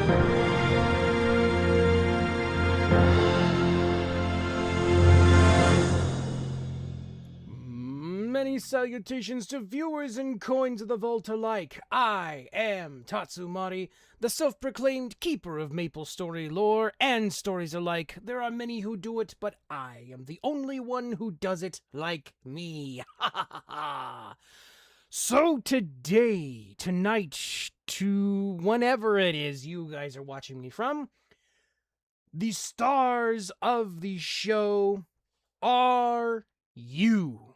Many salutations to viewers and coins of the vault alike. I am Tatsumari, the self-proclaimed keeper of Maple Story lore and stories alike. There are many who do it, but I am the only one who does it like me. Ha ha ha! So today, tonight, to whenever it is you guys are watching me from, the stars of the show are you,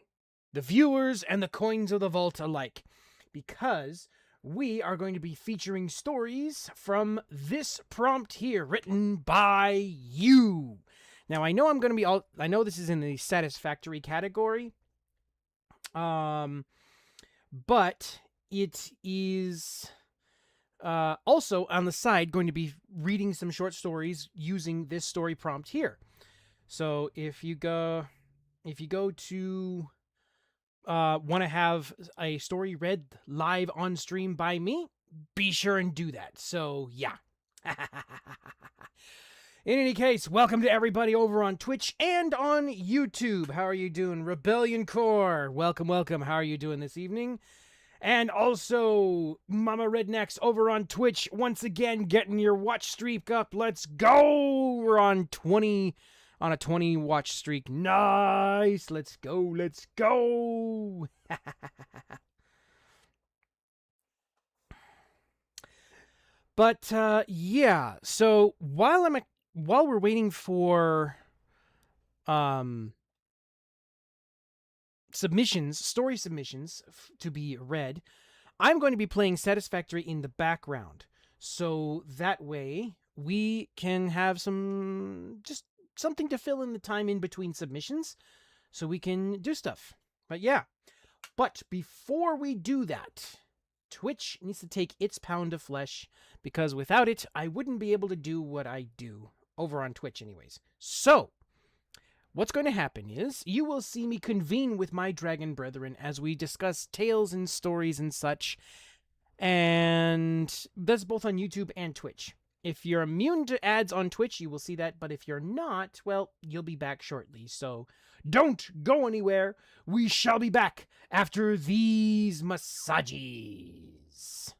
the viewers and the coins of the vault alike, because we are going to be featuring stories from this prompt here, written by you. Now, I know I know this is in the satisfactory category, but it is also on the side going to be reading some short stories using this story prompt here. So if you go to want to have a story read live on stream by me, be sure and do that. So, yeah. In any case, welcome to everybody over on Twitch and on YouTube. How are you doing? Rebellion Core, welcome, welcome. How are you doing this evening? And also, Mama Rednecks over on Twitch, once again, getting your watch streak up. Let's go! We're on a 20 watch streak. Nice. Let's go. Let's go. But yeah. So while we're waiting for story submissions to be read, I'm going to be playing Satisfactory in the background. So that way we can have something to fill in the time in between submissions so we can do stuff. But yeah. But before we do that, Twitch needs to take its pound of flesh, because without it, I wouldn't be able to do what I do over on Twitch anyways. So, what's going to happen is you will see me convene with my dragon brethren as we discuss tales and stories and such. And that's both on YouTube and Twitch. If you're immune to ads on Twitch, you will see that. But if you're not, well, you'll be back shortly. So don't go anywhere. We shall be back after these massages.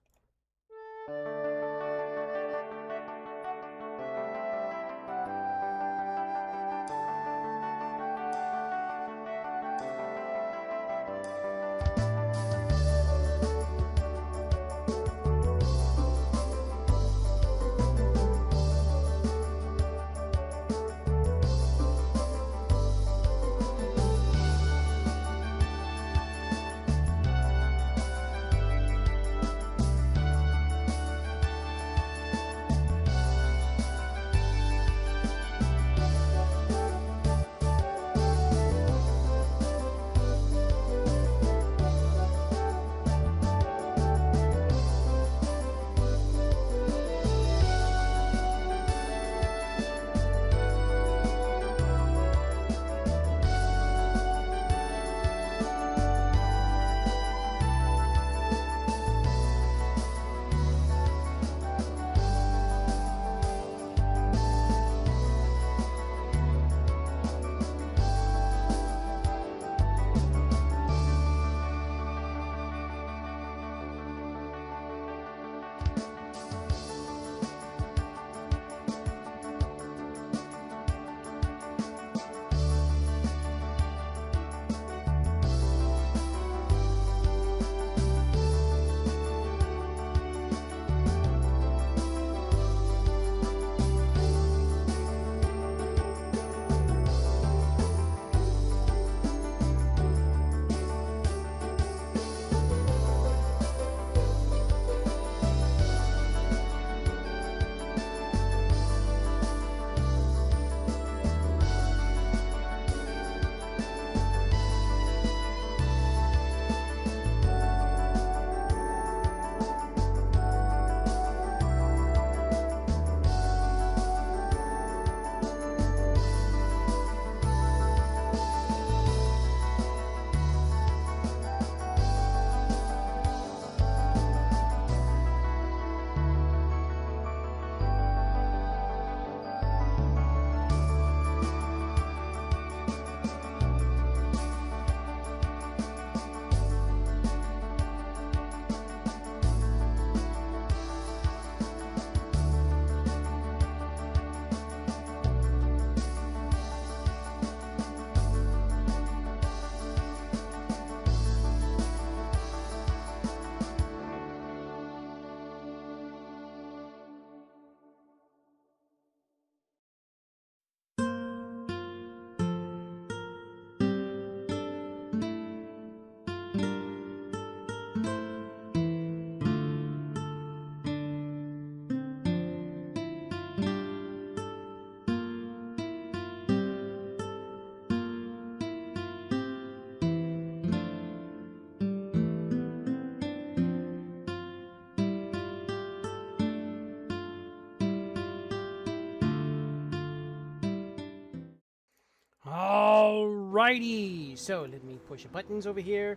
Alrighty, so let me push the buttons over here.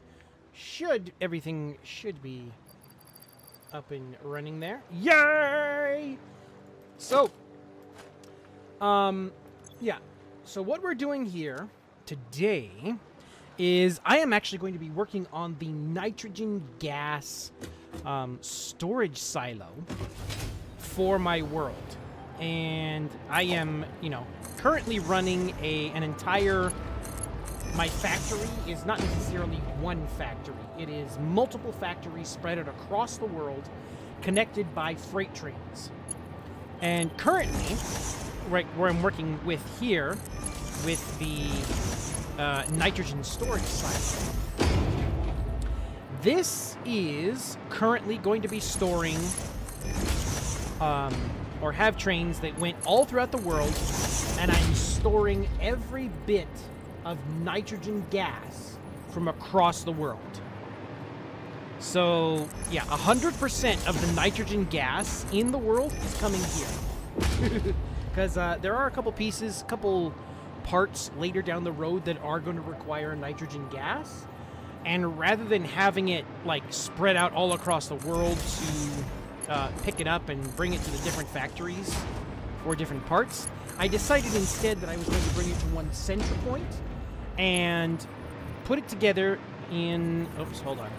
Everything should be up and running there. Yay! So, yeah. So what we're doing here today is I am actually going to be working on the nitrogen gas storage silo for my world. And I am, currently running an entire... My factory is not necessarily one factory. It is multiple factories spread out across the world, connected by freight trains. And currently, right where I'm working with here, with the nitrogen storage silo, this is currently going to be storing, or have trains that went all throughout the world, and I'm storing every bit of nitrogen gas from across the world. So, yeah, 100% of the nitrogen gas in the world is coming here. Because there are a couple parts later down the road that are going to require nitrogen gas. And rather than having it, spread out all across the world to pick it up and bring it to the different factories for different parts, I decided instead that I was going to bring it to one center point and put it together in... Oops, hold on.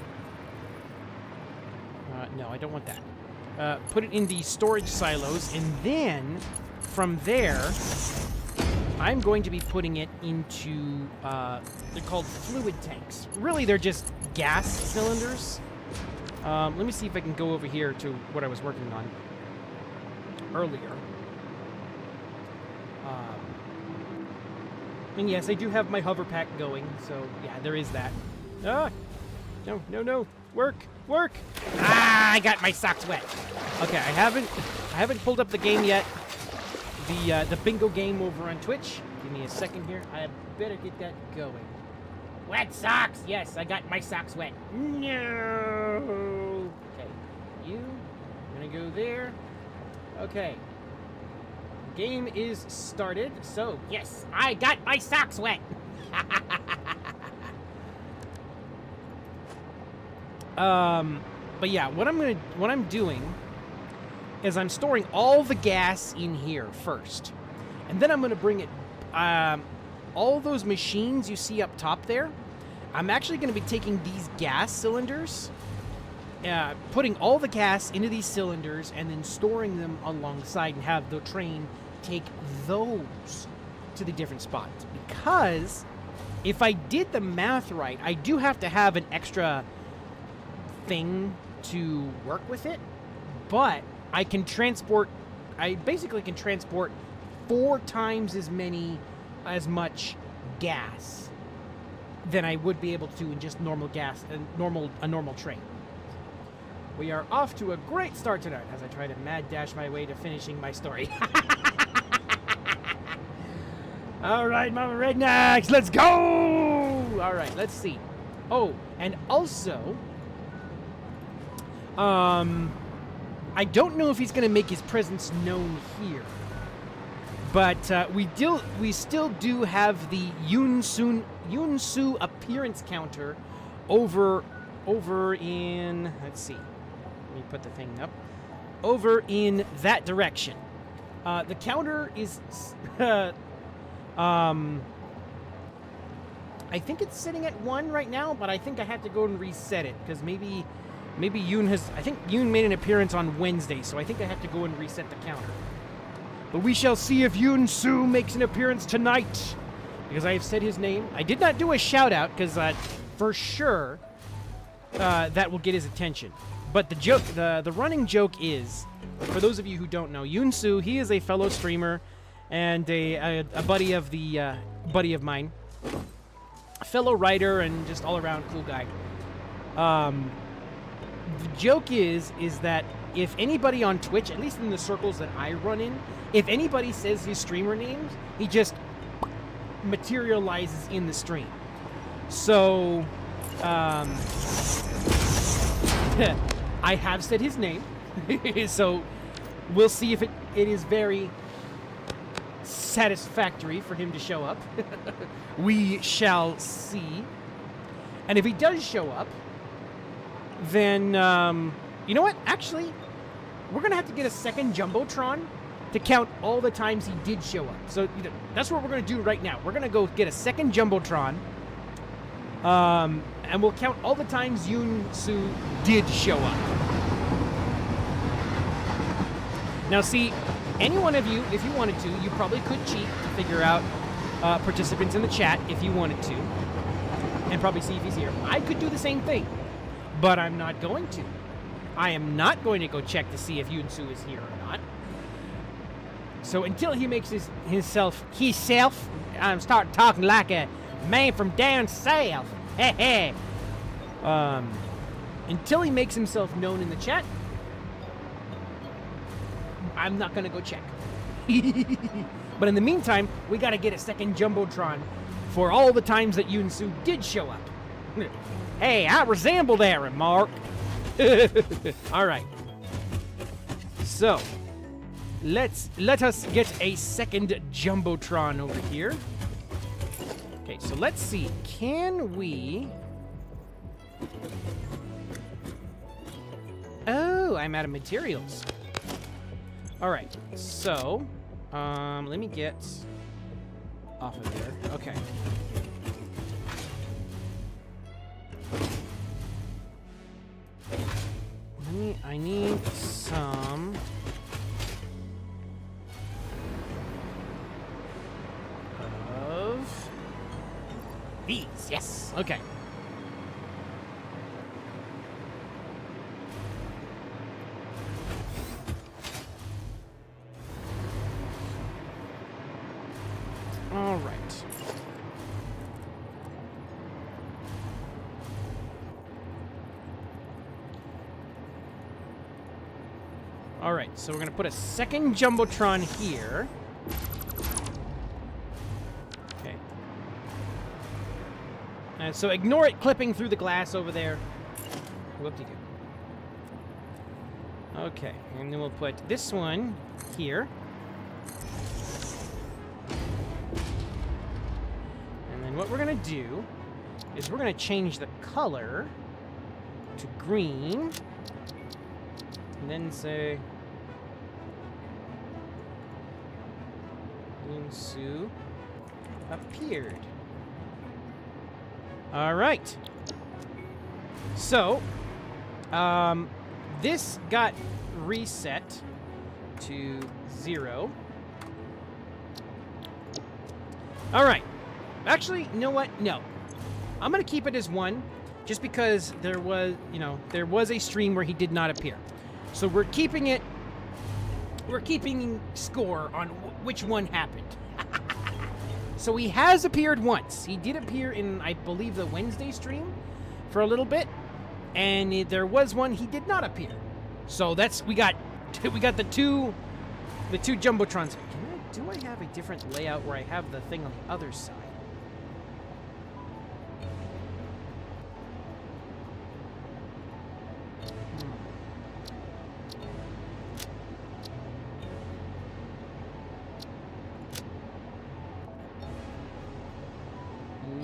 No, I don't want that. Put it in the storage silos, and then from there, I'm going to be putting it into... they're called fluid tanks. Really, they're just gas cylinders. Let me see if I can go over here to what I was working on earlier. And yes, I do have my hover pack going, so yeah, there is that. Ah! No. Work! Ah, I got my socks wet. Okay, I haven't pulled up the game yet. The bingo game over on Twitch. Give me a second here. I better get that going. Wet socks! Yes, I got my socks wet. No! Okay, I'm gonna go there. Okay. Game is started, so yes, I got my socks wet. But yeah, what I'm doing is I'm storing all the gas in here first, and then I'm gonna bring it. All those machines you see up top there, I'm actually gonna be taking these gas cylinders, putting all the gas into these cylinders, and then storing them alongside, and have the train take those to the different spots. Because if I did the math right, I do have to have an extra thing to work with it, but I basically can transport 4 times as much gas than I would be able to in just normal gas, a normal train. We are off to a great start tonight as I try to mad dash my way to finishing my story. All right, Mama Rednecks, let's go! All right, let's see. Oh, and also, I don't know if he's going to make his presence known here, but we still do have the Yunsu appearance counter over in, let's see. Let me put the thing up. Over in that direction. The counter is I think it's sitting at 1 right now, but I think I have to go and reset it because maybe Yoon I think Yoon made an appearance on Wednesday, so I think I have to go and reset the counter. But we shall see if Yoon Soo makes an appearance tonight, because I have said his name. I did not do a shout out because for sure that will get his attention. But the running joke is, for those of you who don't know, Yoon Soo, he is a fellow streamer and a buddy of mine, a fellow writer, and just all around cool guy. The joke is that if anybody on Twitch, at least in the circles that I run in, if anybody says his streamer names, he just materializes in the stream. So, I have said his name, so we'll see if it is very satisfactory for him to show up. We shall see. And if he does show up, then, you know what? Actually, we're going to have to get a second Jumbotron to count all the times he did show up. So that's what we're going to do right now. We're going to go get a second Jumbotron, and we'll count all the times Yoon-Soo did show up. Now, see, any one of you, if you wanted to, you probably could cheat to figure out participants in the chat if you wanted to, and probably see if he's here. I could do the same thing, but I'm not going to. I am not going to go check to see if Yoon-Soo is here or not. So until he makes himself, I'm starting talking like a man from down south. Until he makes himself known in the chat, I'm not gonna go check. But in the meantime, we gotta get a second Jumbotron for all the times that Yoon-Soo did show up. Hey, I resemble that remark. All right. So, let us get a second Jumbotron over here. Okay, so let's see. Can we... Oh, I'm out of materials. All right, so let me get off of there. Okay. I need some of these. Yes. Okay. All right. All right, so we're going to put a second Jumbotron here. Okay. And so ignore it clipping through the glass over there. Whoop-de-doo. Okay, and then we'll put this one here. And then what we're going to do is we're going to change the color to green. And then say... Yoon-Soo appeared. All right. So, this got reset to 0. All right. Actually, you know what? No. I'm going to keep it as 1 just because there was a stream where he did not appear. So we're keeping it. We're keeping score on which one happened. So he has appeared once. He did appear in, I believe, the Wednesday stream for a little bit, and there was one he did not appear. So we got the two Jumbotrons. Do I have a different layout where I have the thing on the other side?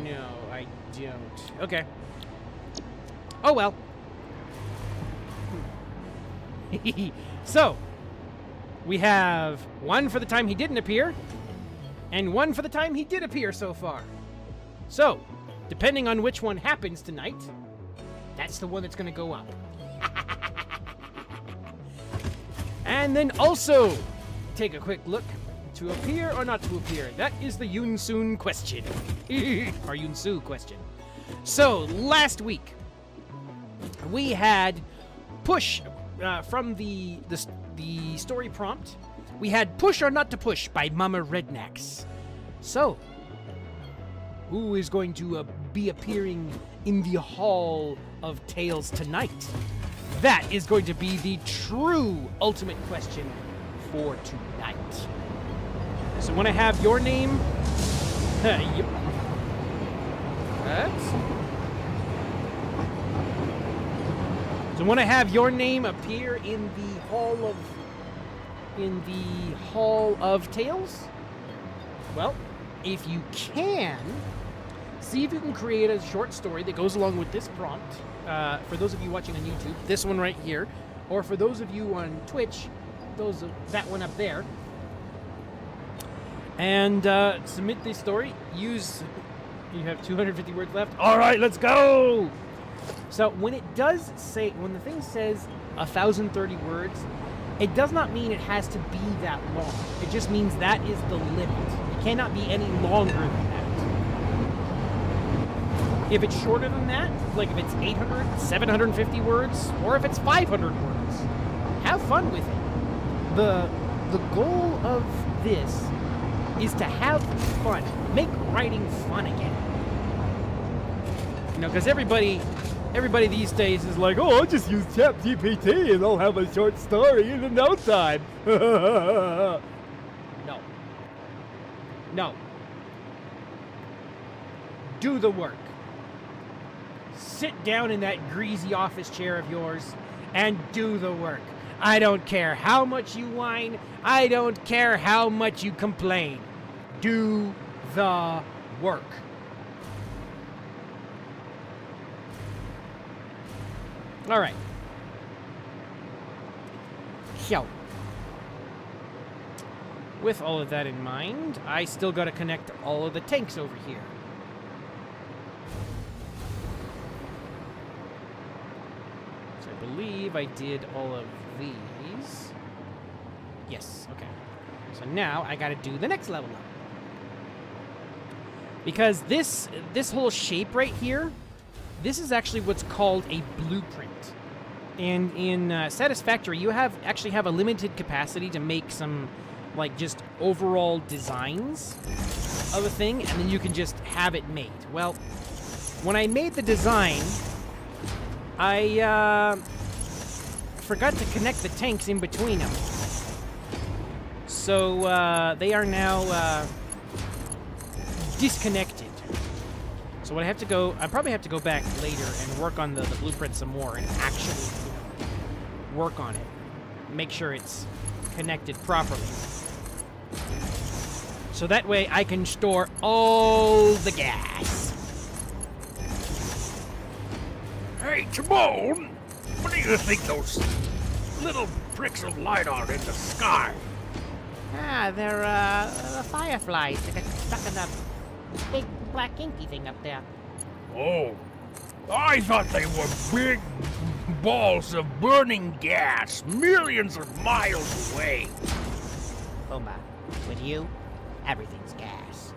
No, I don't. Okay. Oh well. So, we have 1 for the time he didn't appear, and 1 for the time he did appear so far. So, depending on which one happens tonight, that's the one that's going to go up. And then also, take a quick look. To appear or not to appear? That is the Yoon-Soo question. Or Yoon-Soo question. So, last week, we had push from the story prompt. We had Push or Not to Push by Mama Rednax. So, who is going to be appearing in the Hall of Tales tonight? That is going to be the true ultimate question for tonight. So when I have your name... yep. So when I have your name appear in the Hall of Tales, Well, if you can, see if you can create a short story that goes along with this prompt. For those of you watching on YouTube, this one right here, or for those of you on Twitch, that one up there. And submit this story. You have 250 words left. All right, let's go. So when the thing says 1,030 words, it does not mean it has to be that long. It just means that is the limit. It cannot be any longer than that. If it's shorter than that, like if it's 800, 750 words, or if it's 500 words, have fun with it. The goal of this is to have fun. Make writing fun again. You know, because everybody these days is like, oh, I'll just use ChatGPT and I'll have a short story in no time. No. Do the work. Sit down in that greasy office chair of yours and do the work. I don't care how much you whine. I don't care how much you complain. Do the work. All right. So, with all of that in mind, I still got to connect all of the tanks over here. So I believe I did all of these. Yes, okay. So now I got to do the next level up. Because this whole shape right here, this is actually what's called a blueprint. And in Satisfactory, you actually have a limited capacity to make some, like, just overall designs of a thing, and then you can just have it made. Well, when I made the design, I forgot to connect the tanks in between them. So they are now disconnected. So what I probably have to go back later and work on the blueprint some more and actually work on it. Make sure it's connected properly. So that way I can store all the gas. Hey, Timon! What do you think those little pricks of light are in the sky? They're the fireflies that get stuck in the big black inky thing up there. Oh, I thought they were big balls of burning gas millions of miles away. Pumbaa, with you, everything's gas.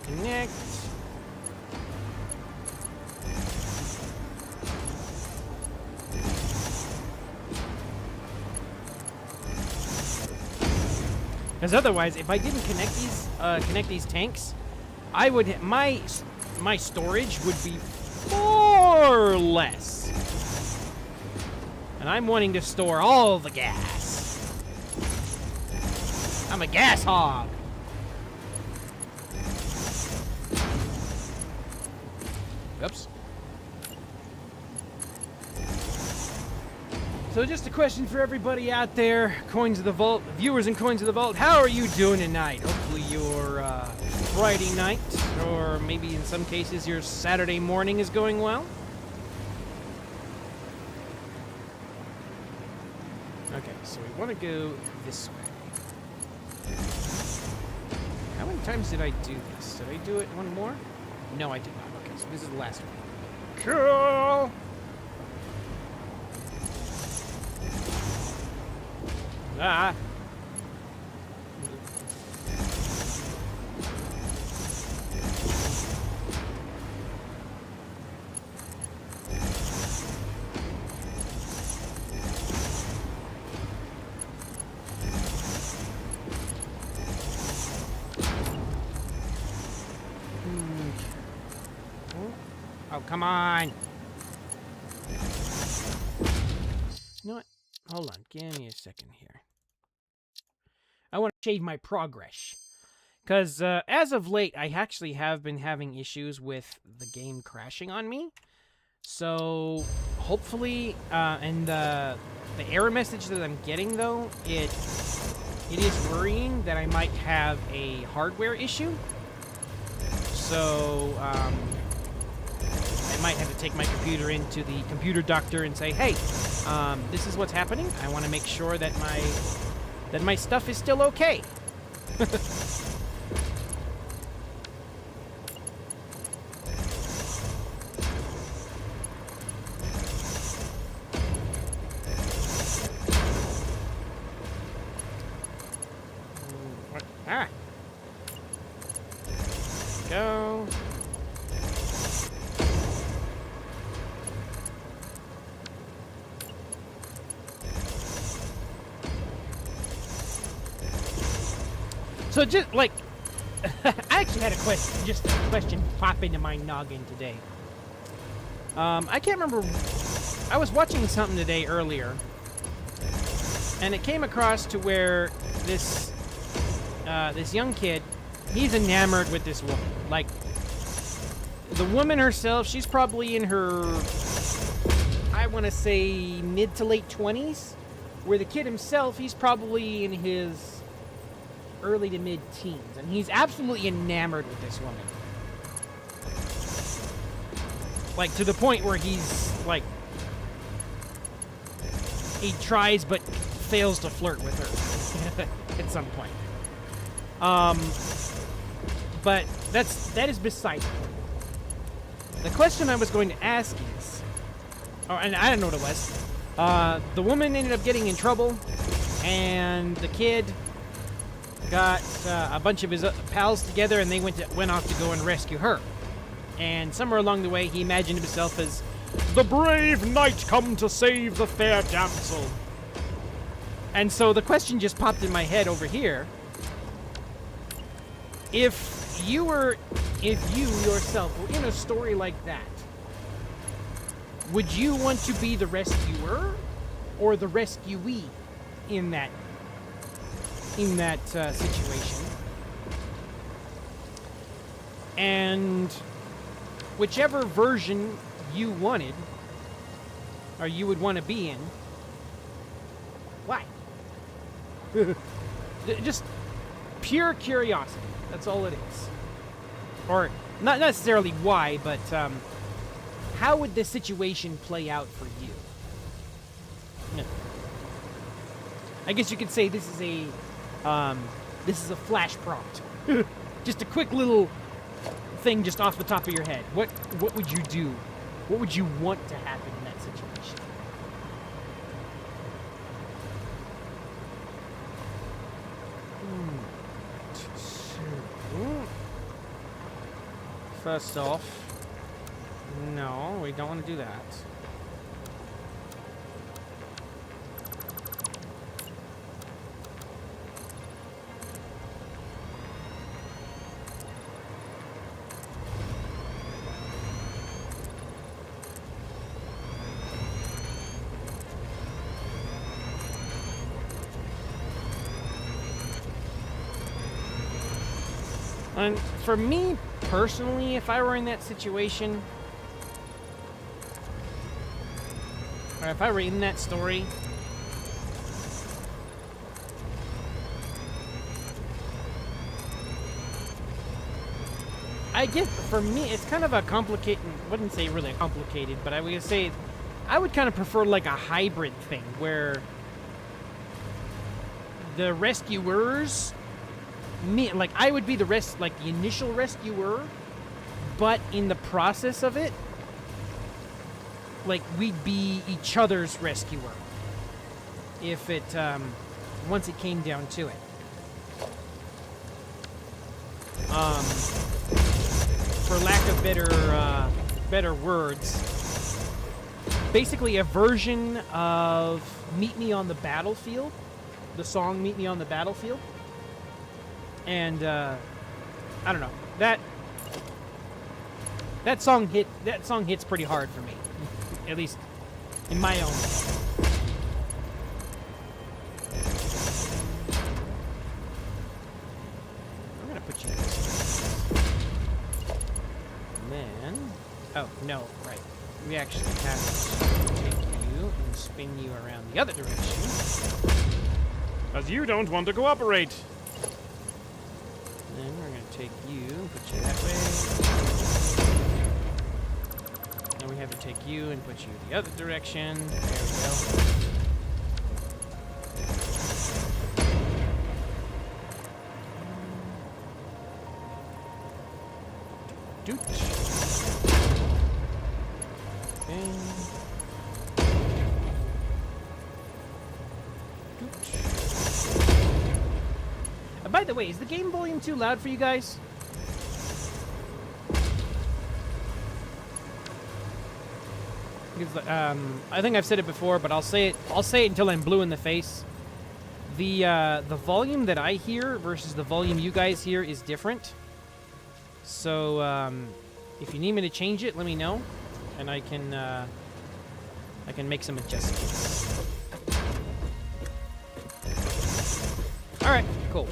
Connect. Because otherwise, if I didn't connect these tanks, I would my storage would be far less. And I'm wanting to store all the gas. I'm a gas hog. Oops. So just a question for everybody out there, Coins of the Vault, viewers and Coins of the Vault, how are you doing tonight? Hopefully your Friday night, or maybe in some cases your Saturday morning is going well. Okay, so we want to go this way. How many times did I do this? Did I do it one more? No, I did not. Okay, so this is the last one. Cool! Ah! Oh, come on. You know what? Hold on. Give me a second here. I want to shave my progress. Because as of late, I actually have been having issues with the game crashing on me. So, hopefully, and the error message that I'm getting, though, it is worrying that I might have a hardware issue. So, I might have to take my computer into the computer doctor and say, hey, this is what's happening. I want to make sure that my stuff is still okay. Go. So just like, I actually had a question pop into my noggin today. I can't remember. I was watching something today earlier, and it came across to where this young kid, he's enamored with this woman. Like, the woman herself, she's probably in her, I want to say, mid to late 20s, where the kid himself, he's probably in his early to mid teens, and he's absolutely enamored with this woman. Like, to the point where he's, like, he tries but fails to flirt with her at some point. But that is beside it. The question I was going to ask is, and I don't know what it was. The woman ended up getting in trouble, and the kid got a bunch of his pals together, and they went off to go and rescue her. And somewhere along the way, he imagined himself as the brave knight come to save the fair damsel. And so the question just popped in my head over here. If you yourself were in a story like that, would you want to be the rescuer or the rescuee in that situation? And whichever version you wanted, or you would want to be in, why? Just pure curiosity. That's all it is. Or not necessarily why, but how would the situation play out for you? Yeah. I guess you could say this is a flash prompt. Just a quick little thing just off the top of your head. What would you do? What would you want to happen in that situation? First off, no, we don't want to do that. And for me personally, if I were in that situation, or if I were in that story, I guess for me, it's kind of a complicated, I wouldn't say really complicated, but I would say I would kind of prefer like a hybrid thing where the rescuers, like I would be the the initial rescuer, but in the process of it, like we'd be each other's rescuer. If it, once it came down to it. For lack of better words, basically a version of Meet Me on the Battlefield, the song Meet Me on the Battlefield. And, I don't know, that That song hits pretty hard for me. At least in my own. I'm gonna put you and then oh no, right. We actually have to take you and spin you around the other direction. As you don't want to cooperate. Then we're going to take you and put you that way. Then we have to take you and put you the other direction. There we go. Dooch. By the way, is the game volume too loud for you guys? Because, I think I've said it before, but I'll say it until I'm blue in the face. The volume that I hear versus the volume you guys hear is different. So if you need me to change it, let me know, and I can make some adjustments. All right, cool.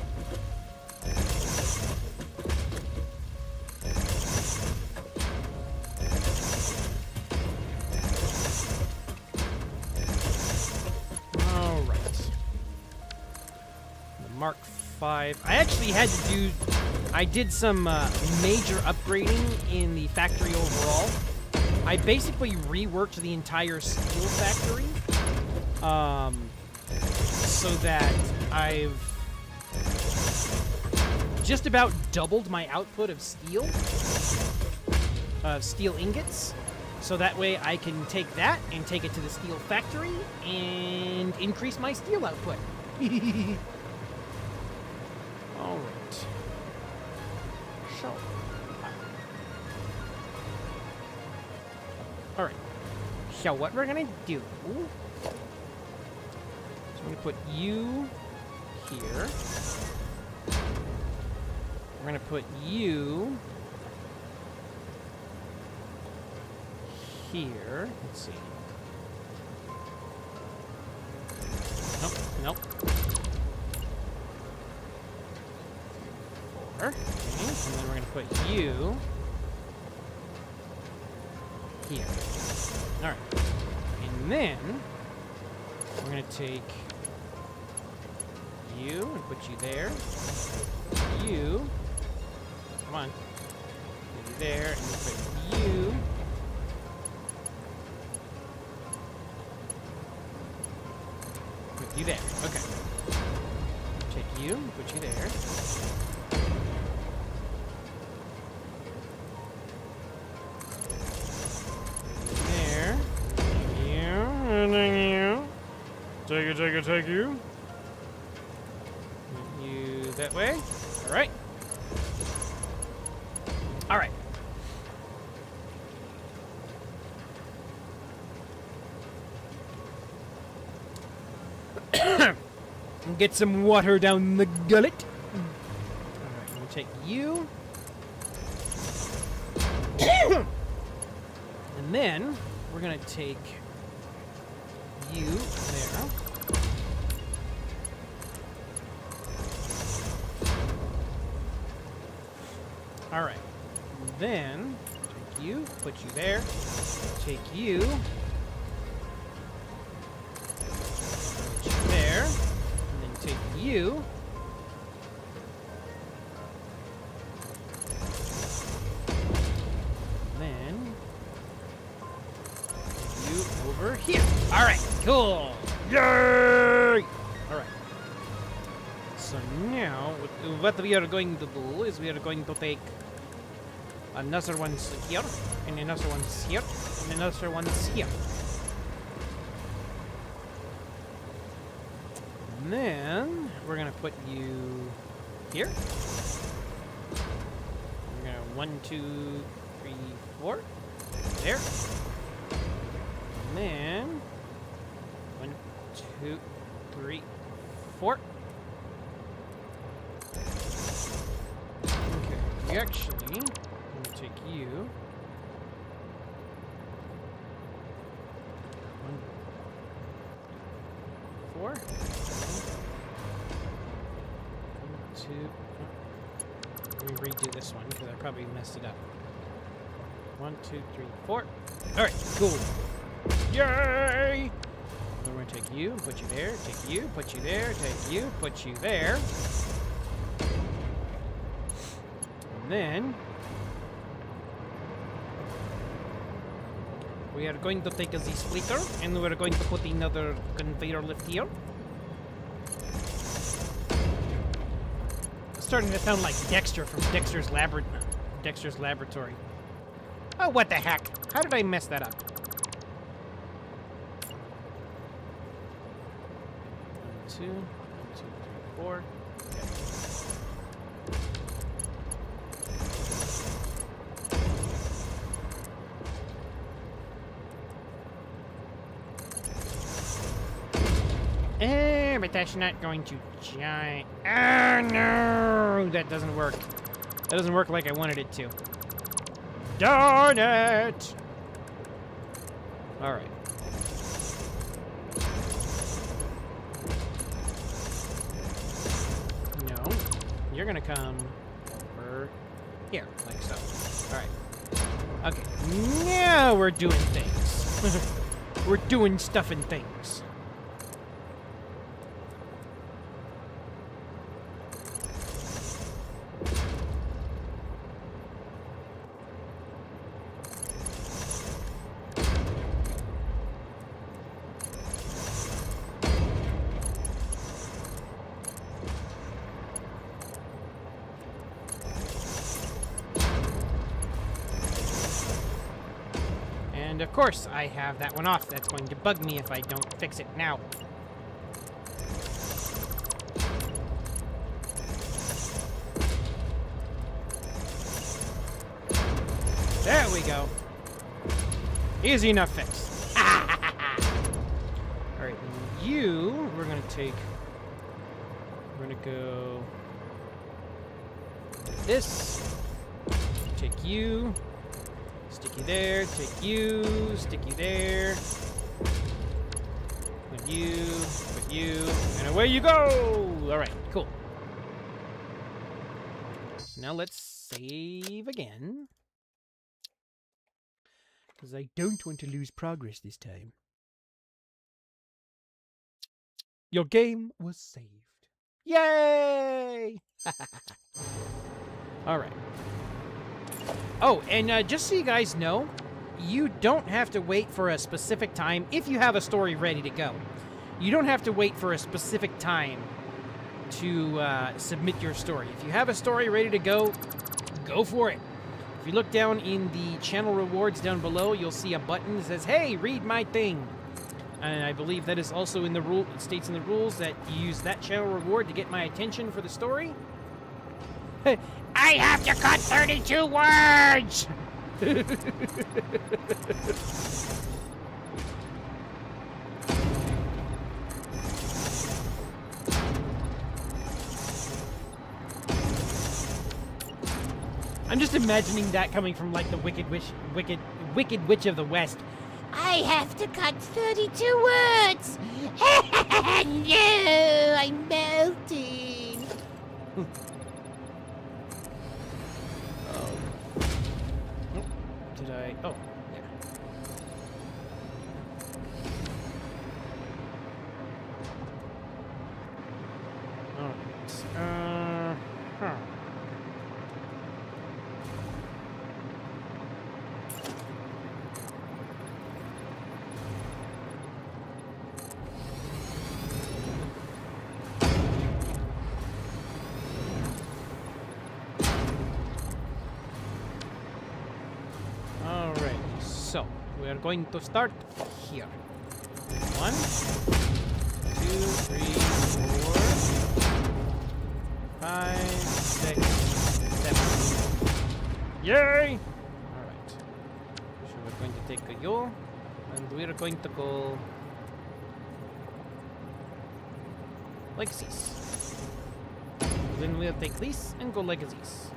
Mark 5. I did some major upgrading in the factory overall. I basically reworked the entire steel factory, so that I've just about doubled my output of steel ingots. So that way I can take that and take it to the steel factory and increase my steel output. All right. So. All right. So what we're gonna do? So I'm gonna put you here. We're gonna put you here. Let's see. Nope. Nope. Okay, and then we're going to put you here. Alright. And then we're going to take you and put you there. You. Come on. Put you there, and put you. Put you there. Okay. Take you, put you there. Take you. You that way. All right. All right. Get some water down the gullet. All right, I'm gonna take you. And then we're gonna take you there. All right. Then take you, put you there. Take you, put you there, and then take you. Then you over here. All right, cool. Yay! All right. So now, what we are going to do is we are going to take another one's here, and another one's here, and another one's here. And then we're gonna put you here. We're gonna 1, 2, 3, 4. There. And then 1, 2, 3, 4. Okay, we actually take you 4. 1, 2. Let me redo this one because I probably messed it up. 1, 2, 3, 4. All right, cool. Yay! Then we're gonna take you, put you there, take you, put you there, take you, put you there. And then we are going to take a Z-splitter and we're going to put another conveyor lift here. It's starting to sound like Dexter from Dexter's Laboratory. Oh, what the heck? How did I mess that up? 1, 2, 1, 2, 3, 4. But that's not going to giant. Oh no! That doesn't work. That doesn't work like I wanted it to. Darn it! Alright. No. You're gonna come over here, like so. Alright. Okay. Now we're doing things. We're doing stuff and things. And of course, I have that one off. That's going to bug me if I don't fix it now. There we go. Easy enough fix. Alright, you, we're going to take... We're going to go... This. Take you. Stick you there, take you, stick you there. Put you, and away you go! Alright, cool. So now let's save again. Because I don't want to lose progress this time. Your game was saved. Yay! Alright. Oh, and just so you guys know, you don't have to wait for a specific time if you have a story ready to go. You don't have to wait for a specific time to submit your story. If you have a story ready to go, go for it. If you look down in the channel rewards down below, you'll see a button that says, "Hey, read my thing." And I believe that is also in the rule. It states in the rules that you use that channel reward to get my attention for the story. I have to cut 32 words! I'm just imagining that coming from like the Wicked Witch of the West. I have to cut 32 words! No, I'm melting. Did I? Oh, yeah. Alright. Huh. So, we are going to start here. 1, 2, 3, 4, 5, 6, 7. Yay! Alright. So we're going to take a yo, and we're going to go like this. Then we'll take this and go like this.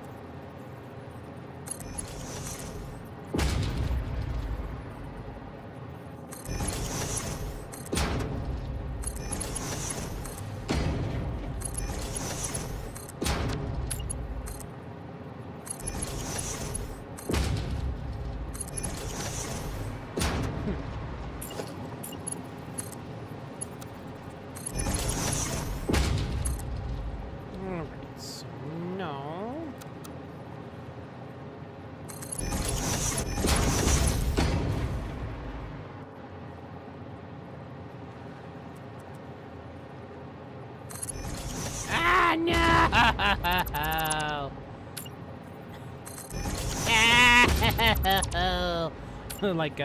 Like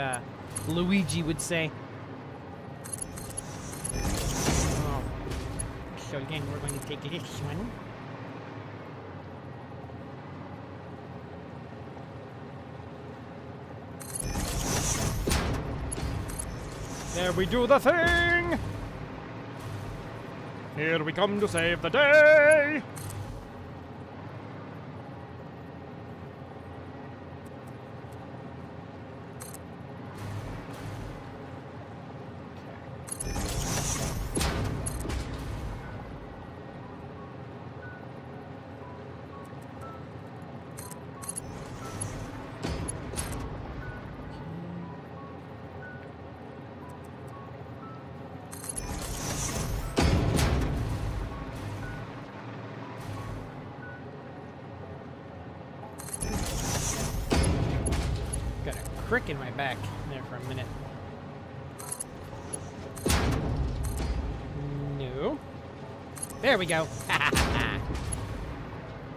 Luigi would say. Oh. So again, we're going to take this one. There we do the thing! Here we come to save the day! Got a crick in my back there for a minute. No. There we go.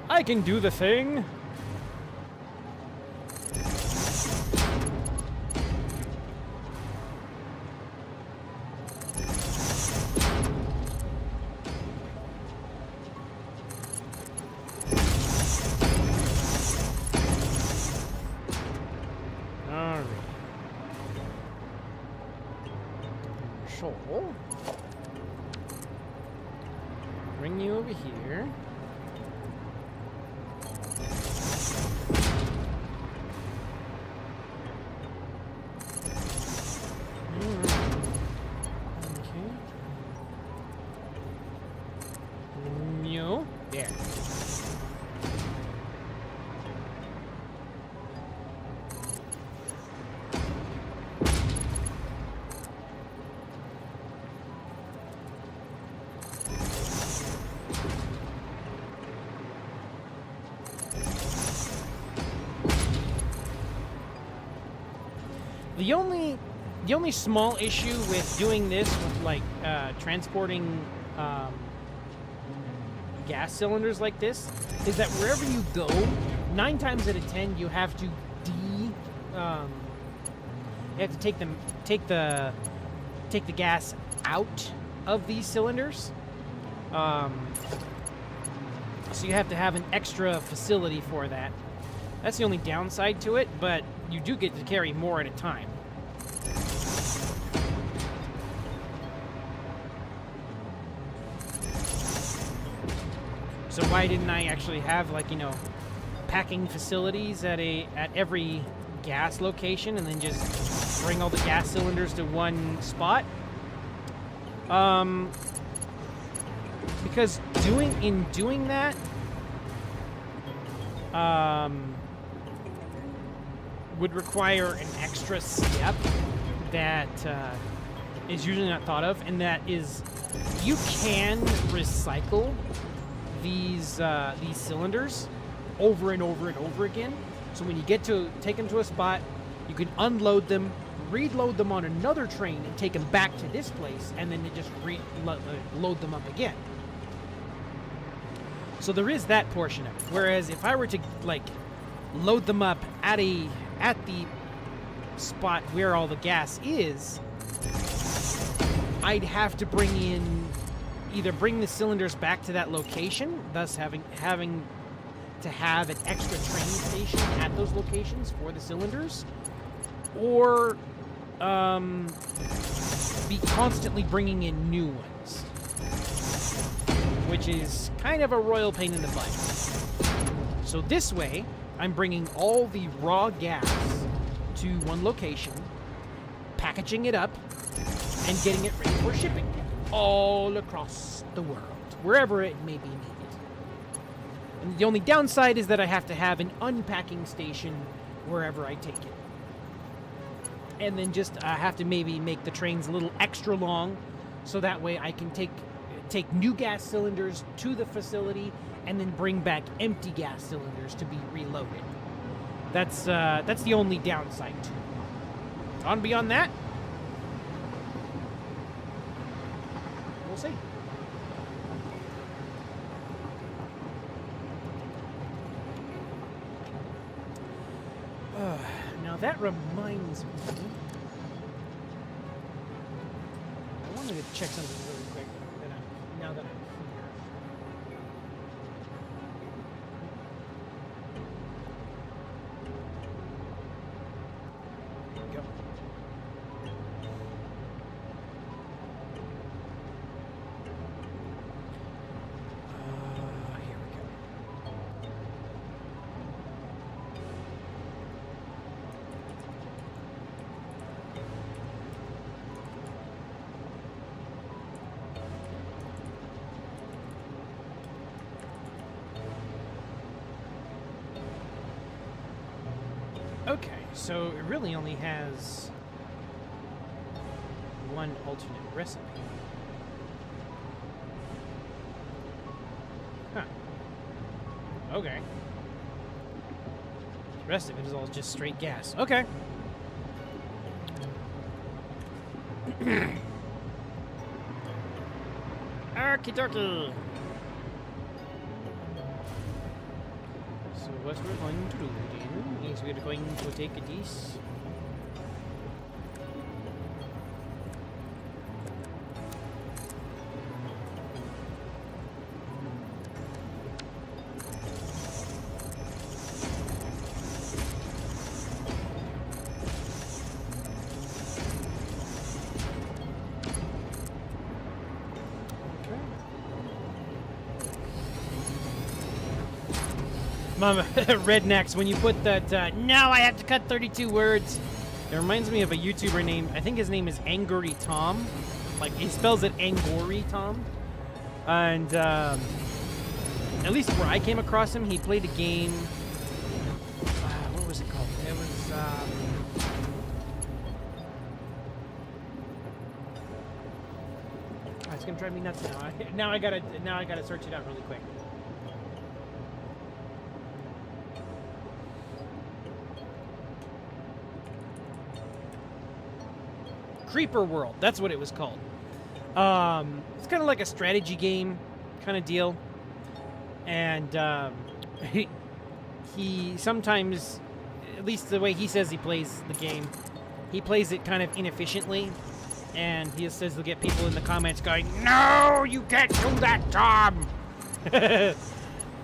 I can do the thing! Alright. So, bring you over here. Okay. No. There. The only small issue with doing this with like transporting gas cylinders like this is that wherever you go, 9 times out of 10 you have to you have to take the gas out of these cylinders. So you have to have an extra facility for that. That's the only downside to it, but you do get to carry more at a time. So why didn't I actually have, like, you know, packing facilities at every gas location and then just bring all the gas cylinders to one spot? Because doing that, would require an extra step that is usually not thought of, and that is you can recycle these cylinders over and over and over again. So when you get to take them to a spot, you can unload them, reload them on another train, and take them back to this place, and then you just load them up again. So there is that portion of it. Whereas if I were to like load them up at the spot where all the gas is, I'd have to either bring the cylinders back to that location, thus having to have an extra train station at those locations for the cylinders, or be constantly bringing in new ones, which is kind of a royal pain in the butt. So this way, I'm bringing all the raw gas to one location, packaging it up, and getting it ready for shipping all across the world, wherever it may be needed. And the only downside is that I have to have an unpacking station wherever I take it. And then just have to maybe make the trains a little extra long, so that way I can take new gas cylinders to the facility and then bring back empty gas cylinders to be reloaded. That's the only downside to it. On beyond that, we'll see. Now that reminds me. I wanted to check something really quick now that I'm here. There we go. Here we go. Okay, so it really only has one alternate recipe. Huh. Okay. The rest of it is all just straight gas. Okay. Okie dokie. So what we're going to do then is we're going to take this. Mama, rednecks, when you put that, no, I have to cut 32 words. It reminds me of a YouTuber named, I think his name is Angry Tom. Like, he spells it Angry Tom. And, at least where I came across him, he played a game. What was it called? It was, oh, it's gonna drive me nuts now. Now I gotta search it out really quick. Creeper World, that's what it was called. It's kind of like a strategy game kind of deal. And he sometimes, at least the way he says he plays the game, he plays it kind of inefficiently. And he says he'll get people in the comments going, "No, you can't do that, Tom!"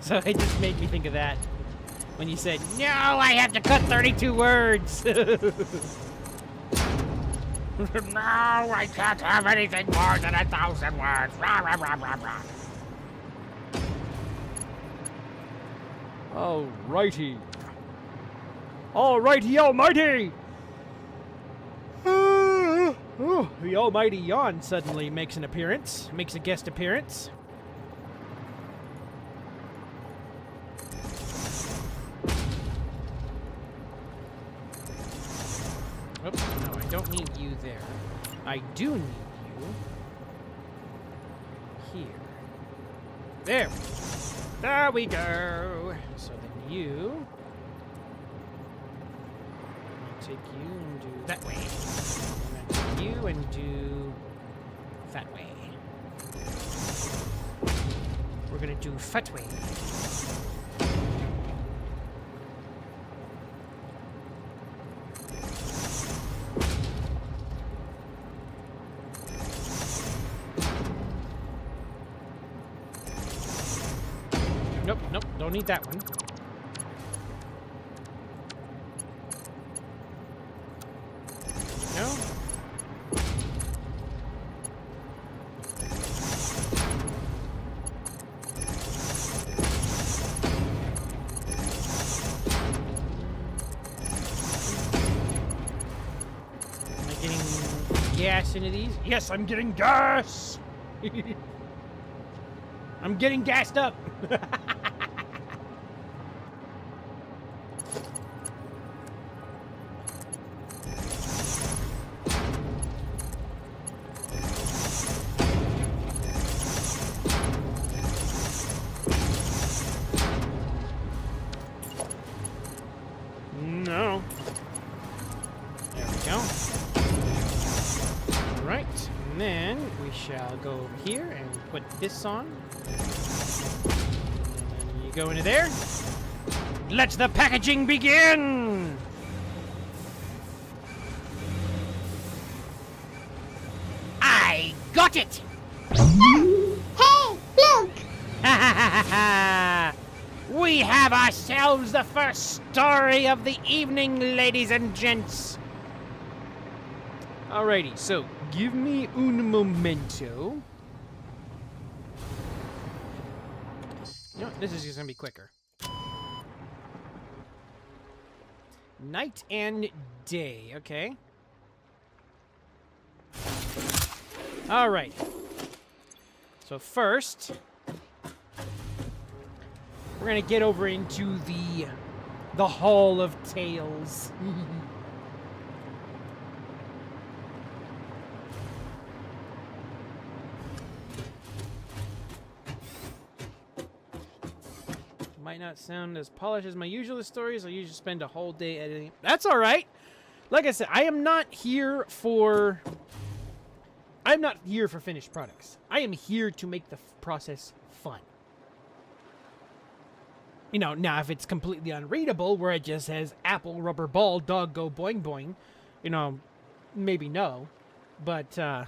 So it just made me think of that when you said, "No, I have to cut 32 words." No, I can't have anything more than 1,000 words. Rah, rah, rah, rah, rah. Alrighty. Alrighty, almighty! The almighty yawn suddenly makes an appearance, makes a guest appearance. Oops, no, I don't need you there. I do need you here. There. There we go. So then you take you and do that way. And then take you and do that way. We're gonna do fat way. Nope, nope, don't need that one. No? Am I getting gas into these? Yes, I'm getting gas! I'm getting gassed up! No. There we go. Alright, and then we shall go over here and put this on. And then you go into there. Let the packaging begin! got it! Hey, look! We have ourselves the first story of the evening, ladies and gents. Alrighty, so give me un momento. No, this is just gonna be quicker. Night and day, okay. Alright. So first, we're gonna get over into the Hall of Tales. Might not sound as polished as my usual stories. I usually spend a whole day editing. That's all right. Like I said, I'm not here for finished products. I am here to make the process fun. You know, now if it's completely unreadable, where it just says apple, rubber ball, dog go boing boing, you know, maybe no. But, for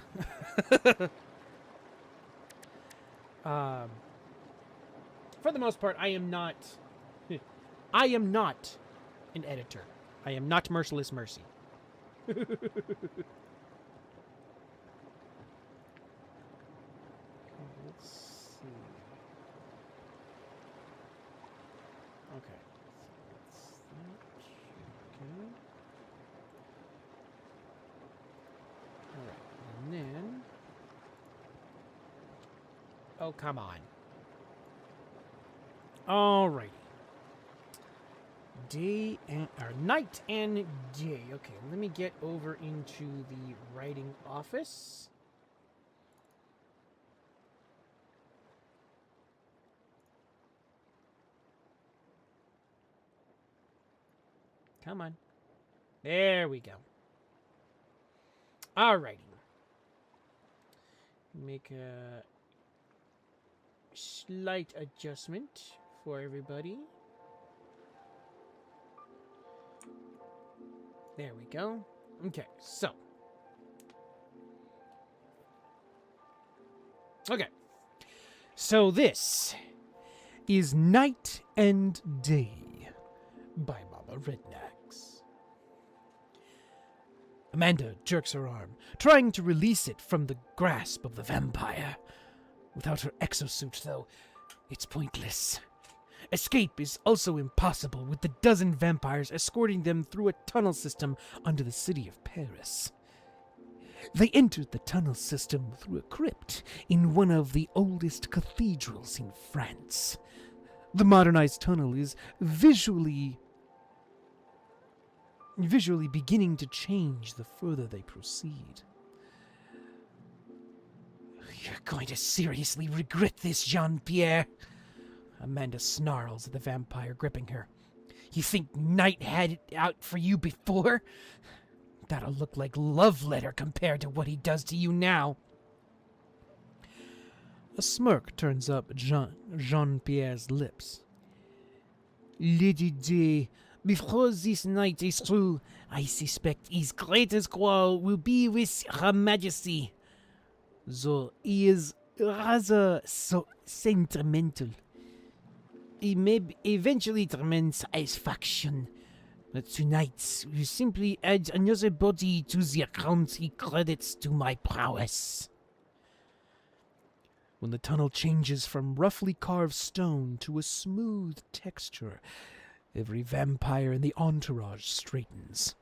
the most part, I am not an editor. I am not Merciless Mercy. Let's see. Okay. Okay. Alright. And then... Oh, come on. Alrighty. Day and... or night and day. Okay, let me get over into the writing office. Come on. There we go. Alrighty. Make a slight adjustment for everybody. There we go. Okay, so. Okay. So this is Night and Day by Mama Rednax. Amanda jerks her arm, trying to release it from the grasp of the vampire. Without her exosuit, though, it's pointless. Escape is also impossible, with the dozen vampires escorting them through a tunnel system under the city of Paris. They entered the tunnel system through a crypt in one of the oldest cathedrals in France. The modernized tunnel is visually beginning to change the further they proceed. You're going to seriously regret this, Jean-Pierre. Amanda snarls at the vampire gripping her. You think Night had it out for you before? That'll look like love letter compared to what he does to you now. A smirk turns up Jean-Pierre's lips. Lady Day, before this night is through, I suspect his greatest quarrel will be with Her Majesty. Though he is rather so sentimental. He may eventually demand satisfaction, but tonight will simply add another body to the account he credits to my prowess. When the tunnel changes from roughly carved stone to a smooth texture, every vampire in the entourage straightens,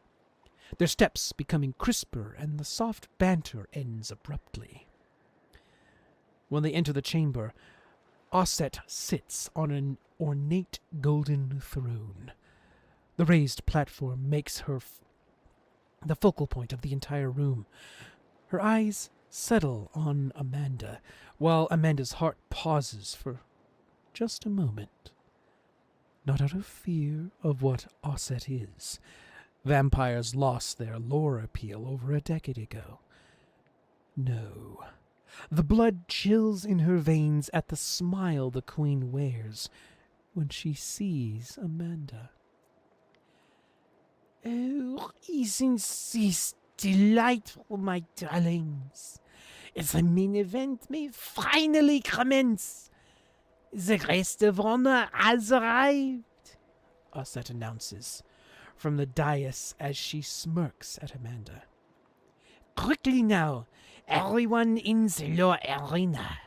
their steps becoming crisper and the soft banter ends abruptly. When they enter the chamber, Osset sits on an ornate golden throne. The raised platform makes her the focal point of the entire room. Her eyes settle on Amanda, while Amanda's heart pauses for just a moment. Not out of fear of what Osset is. Vampires lost their lore appeal over a decade ago. No. The blood chills in her veins at the smile the queen wears when she sees Amanda. Oh, isn't this delightful, my darlings? The main event may finally commence. The guest of honor has arrived, Osset announces from the dais as she smirks at Amanda. Quickly now, everyone in the lower arena.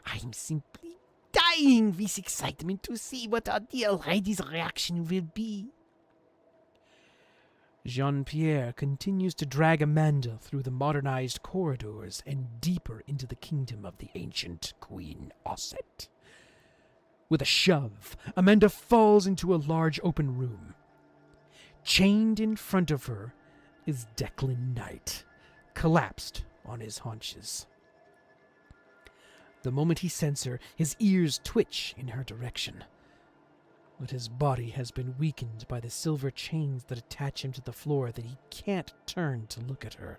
I'm simply dying with excitement to see what our dear lady's reaction will be. Jean-Pierre continues to drag Amanda through the modernized corridors and deeper into the kingdom of the ancient Queen Osset. With a shove, Amanda falls into a large open room. Chained in front of her is Declan Knight, collapsed on his haunches. The moment he scents her, his ears twitch in her direction. But his body has been weakened by the silver chains that attach him to the floor that he can't turn to look at her.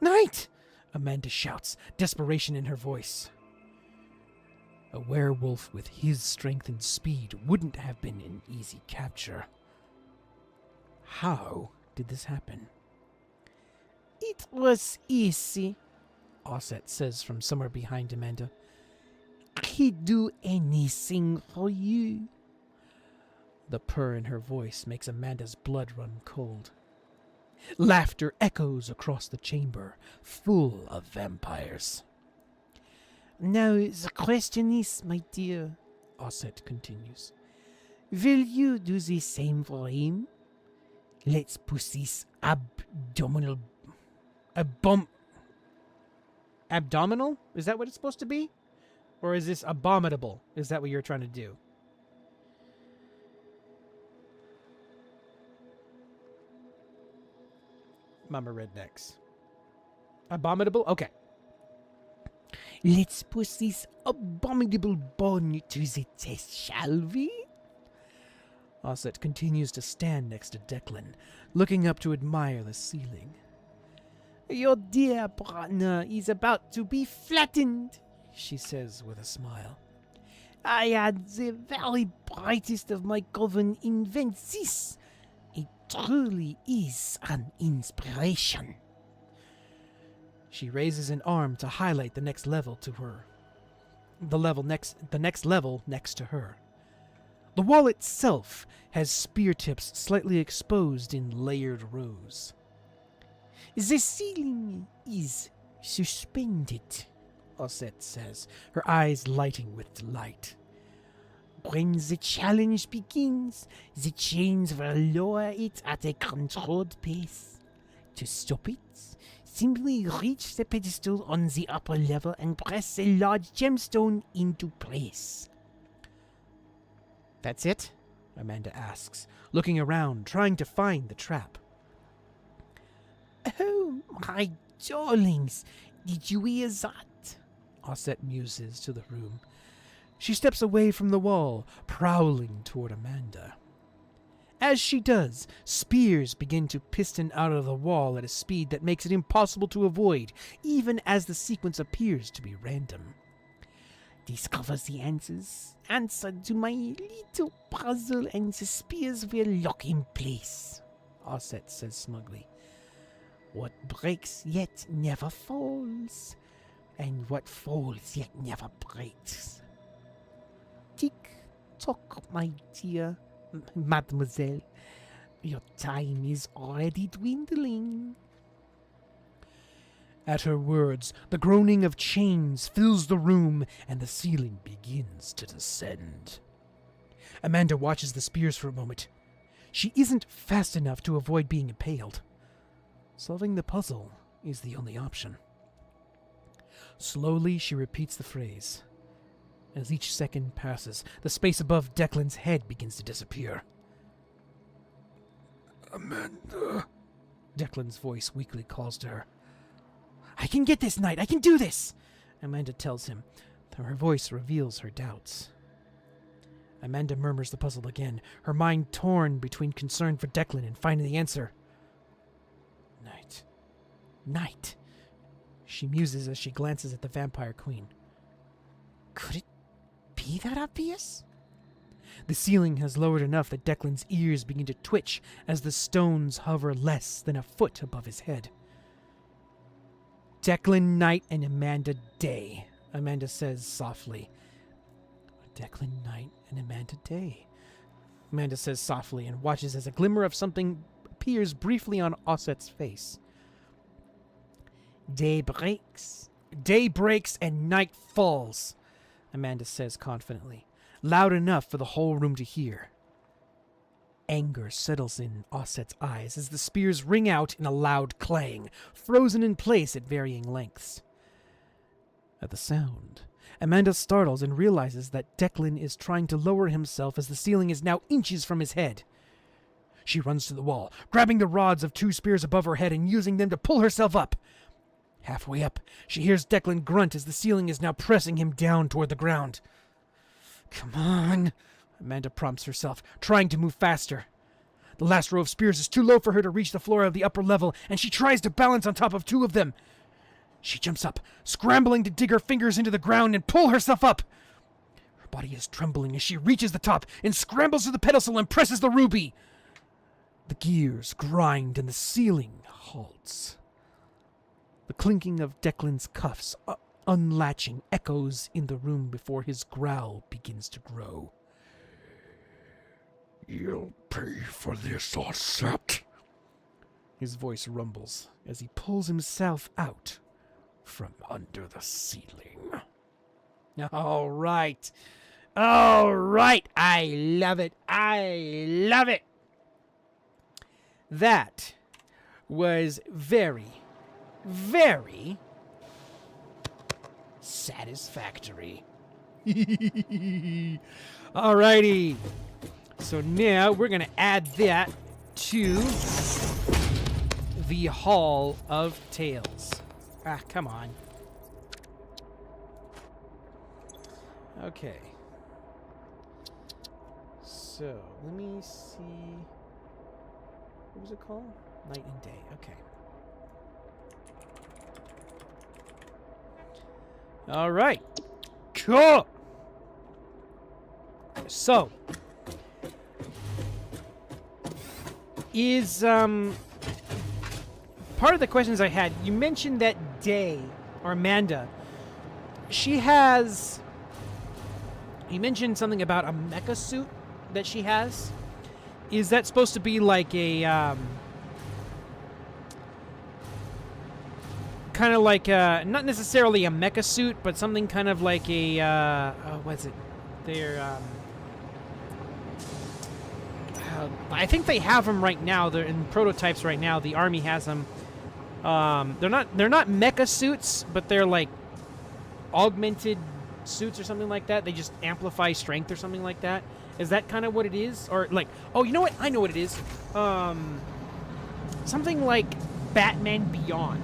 "Knight!" Amanda shouts, desperation in her voice. A werewolf with his strength and speed wouldn't have been an easy capture. How did this happen? It was easy. Osset says from somewhere behind Amanda. He'd do anything for you. The purr in her voice makes Amanda's blood run cold. Laughter echoes across the chamber, full of vampires. Now the question is, my dear, Osset continues, will you do the same for him? Let's put this abdominal? Is that what it's supposed to be? Or is this abominable? Is that what you're trying to do? Mama Rednecks. Abominable? Okay. Let's put this abominable bone to the test, shall we? Osset continues to stand next to Declan, looking up to admire the ceiling. Your dear partner is about to be flattened, she says with a smile. I had the very brightest of my coven invent this. It truly is an inspiration. She raises an arm to highlight the next level to her. The next level next to her. The wall itself has spear tips slightly exposed in layered rows. The ceiling is suspended, Osset says, her eyes lighting with delight. When the challenge begins, the chains will lower it at a controlled pace. To stop it, simply reach the pedestal on the upper level and press a large gemstone into place. That's it? Amanda asks, looking around, trying to find the trap. Oh, my darlings, did you hear that? Osset muses to the room. She steps away from the wall, prowling toward Amanda. As she does, spears begin to piston out of the wall at a speed that makes it impossible to avoid, even as the sequence appears to be random. Discover the answer to my little puzzle, and the spears will lock in place, Osset says smugly. What breaks yet never falls, and what falls yet never breaks. Tick-tock, my dear mademoiselle. Your time is already dwindling. At her words, the groaning of chains fills the room and the ceiling begins to descend. Amanda watches the spears for a moment. She isn't fast enough to avoid being impaled. Solving the puzzle is the only option. Slowly, she repeats the phrase. As each second passes, the space above Declan's head begins to disappear. Amanda. Declan's voice weakly calls to her. I can get this, Knight! I can do this! Amanda tells him, though her voice reveals her doubts. Amanda murmurs the puzzle again, her mind torn between concern for Declan and finding the answer. Knight. She muses as she glances at the vampire queen. Could it be that obvious? The ceiling has lowered enough that Declan's ears begin to twitch as the stones hover less than a foot above his head. Declan Knight and Amanda Day, Amanda says softly. Declan Knight and Amanda Day, Amanda says softly and watches as a glimmer of something appears briefly on Osset's face. Day breaks and night falls, Amanda says confidently, loud enough for the whole room to hear. Anger settles in Osset's eyes as the spears ring out in a loud clang, frozen in place at varying lengths. At the sound, Amanda startles and realizes that Declan is trying to lower himself as the ceiling is now inches from his head. She runs to the wall, grabbing the rods of 2 spears above her head and using them to pull herself up. Halfway up, she hears Declan grunt as the ceiling is now pressing him down toward the ground. Come on, Amanda prompts herself, trying to move faster. The last row of spears is too low for her to reach the floor of the upper level, and she tries to balance on top of 2 of them. She jumps up, scrambling to dig her fingers into the ground and pull herself up. Her body is trembling as she reaches the top and scrambles to the pedestal and presses the ruby. The gears grind and the ceiling halts. The clinking of Declan's cuffs unlatching echoes in the room before his growl begins to grow. You'll pay for this, Osset. His voice rumbles as he pulls himself out from under the ceiling. All right. I love it. That was very, very satisfactory. Alrighty. So now we're going to add that to the Hall of Tales. Ah, come on. Okay. So, let me see. What was it called? Night and Day. Okay. All right. Cool. So, is part of the questions I had, you mentioned that Day, or Amanda, you mentioned something about a mecha suit that she has. Is that supposed to be like a kind of like not necessarily a mecha suit, but something kind of like a what's it? They're I think they have them right now. They're in prototypes right now. The Army has them. They're not mecha suits, but they're like augmented suits or something like that. They just amplify strength or something like that. Is that kind of what it is? Or like, oh, you know what? I know what it is. Something like Batman Beyond.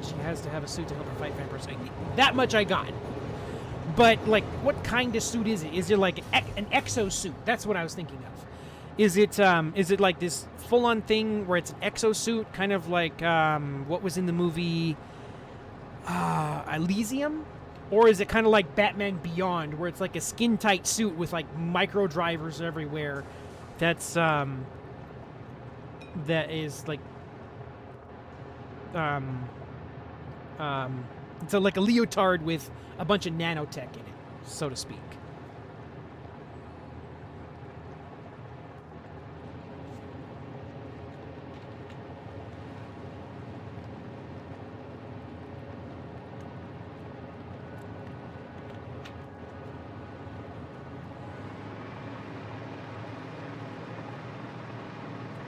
She has to have a suit to help her fight vampires. That much I got. But like, what kind of suit is it? Is it like an exosuit? That's what I was thinking of. Is it like this full-on thing where it's an exosuit, kind of like what was in the movie Elysium? Or is it kind of like Batman Beyond, where it's like a skin-tight suit with like micro drivers everywhere? That's that is like it's like a leotard with a bunch of nanotech in it, so to speak.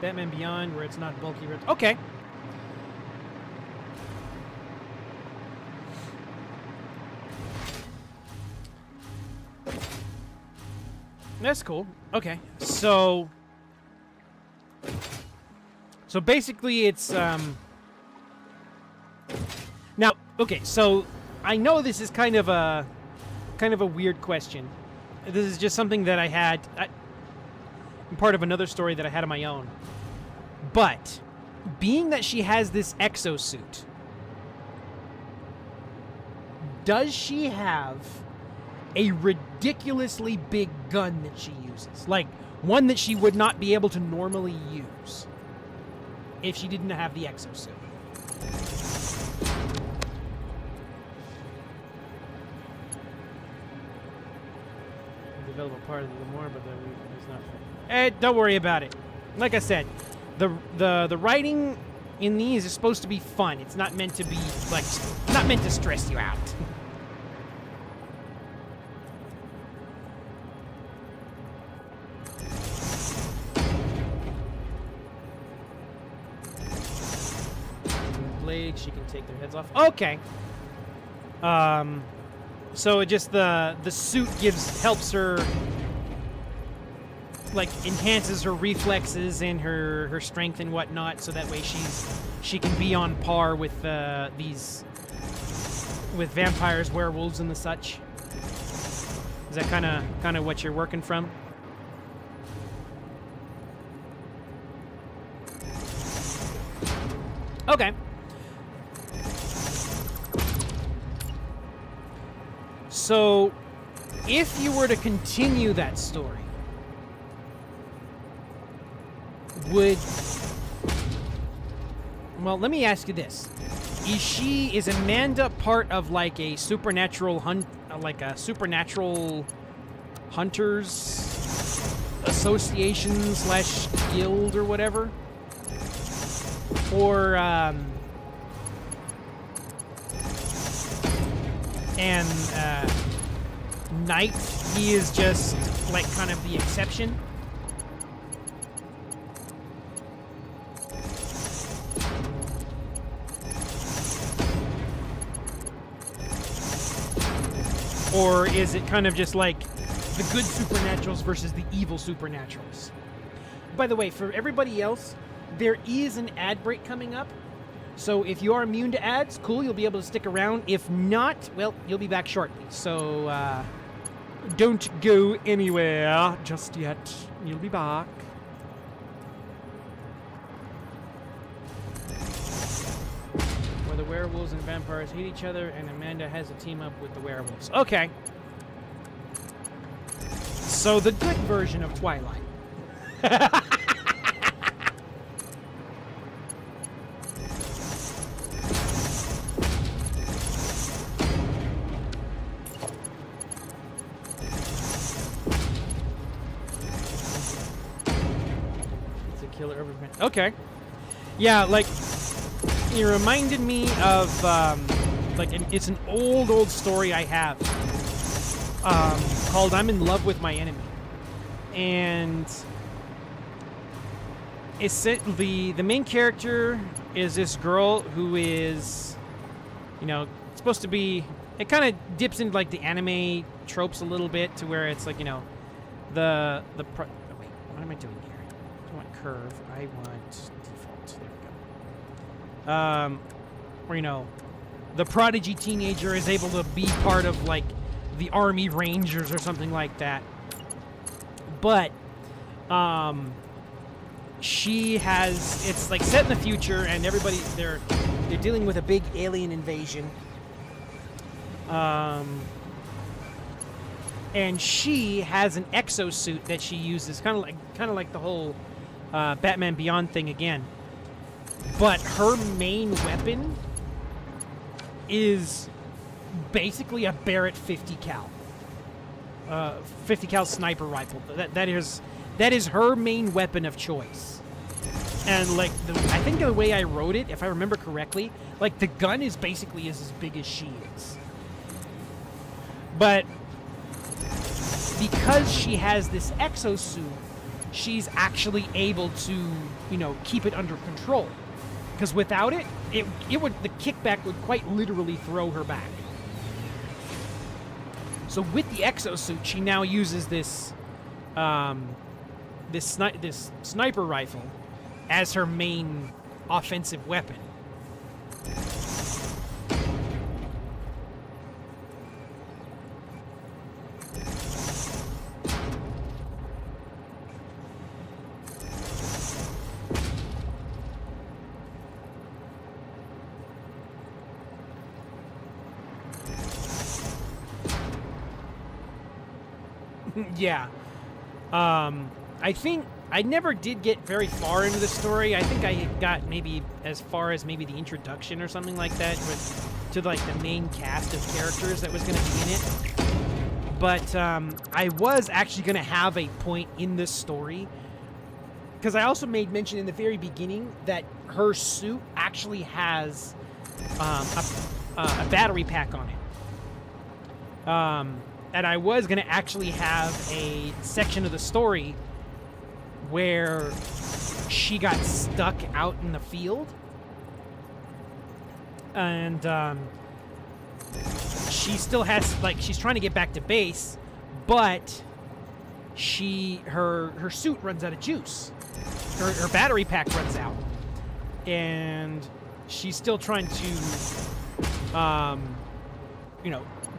Batman Beyond, where it's not bulky. Okay. That's cool. Okay. So basically it's now, okay, so I know this is kind of a weird question. This is just something that I had part of another story that I had on my own. But being that she has this exosuit, does she have a ridiculously big gun that she uses? Like, one that she would not be able to normally use if she didn't have the exosuit? available part of the more, but it's not. Don't worry about it. Like I said, the writing in these is supposed to be fun. It's not meant to be like not meant to stress you out. Blade, she can take their heads off. Okay. So it just the suit helps her, like, enhances her reflexes and her strength and whatnot, so that way she can be on par with with vampires, werewolves, and the such. Is that kind of what you're working from? Okay. So, if you were to continue that story, well, let me ask you this. Is Amanda part of like a supernatural supernatural hunters association / guild or whatever? Or, Knight, he is just like kind of the exception? Or is it kind of just like the good supernaturals versus the evil supernaturals? By the way, for everybody else, there is an ad break coming up. So if you are immune to ads, cool, you'll be able to stick around. If not, well, you'll be back shortly. So don't go anywhere just yet. You'll be back. Where the werewolves and vampires hate each other, and Amanda has a team up with the werewolves. Okay. So the good version of Twilight. It's a killer everything. Okay. Yeah, like, it reminded me of, it's an old story I have called I'm in Love with My Enemy. And the main character is this girl who is, supposed to be, it kind of dips into, like, the anime tropes a little bit to where it's, like, wait, what am I doing here? I don't want curve. I want default. There we go. Where, the prodigy teenager is able to be part of, like, the Army Rangers or something like that. But, she has, it's, like, set in the future, and everybody, they're dealing with a big alien invasion. And she has an exosuit that she uses, kind of like the whole Batman Beyond thing again. But her main weapon is basically a Barrett 50 cal. 50 cal sniper rifle. That is her main weapon of choice. And like I think the way I wrote it, if I remember correctly, like the gun is basically as big as she is. But because she has this exosuit, she's actually able to, keep it under control. Because without it, the kickback would quite literally throw her back. So with the exosuit, she now uses this sniper rifle as her main offensive weapon. Yeah. I think I never did get very far into the story. I think I got maybe as far as maybe the introduction or something like that to like the main cast of characters that was going to be in it. But I was actually going to have a point in this story, because I also made mention in the very beginning that her suit actually has a battery pack on it. And I was going to actually have a section of the story where she got stuck out in the field. And she still has, like, she's trying to get back to base, but her suit runs out of juice. Her battery pack runs out. And she's still trying to,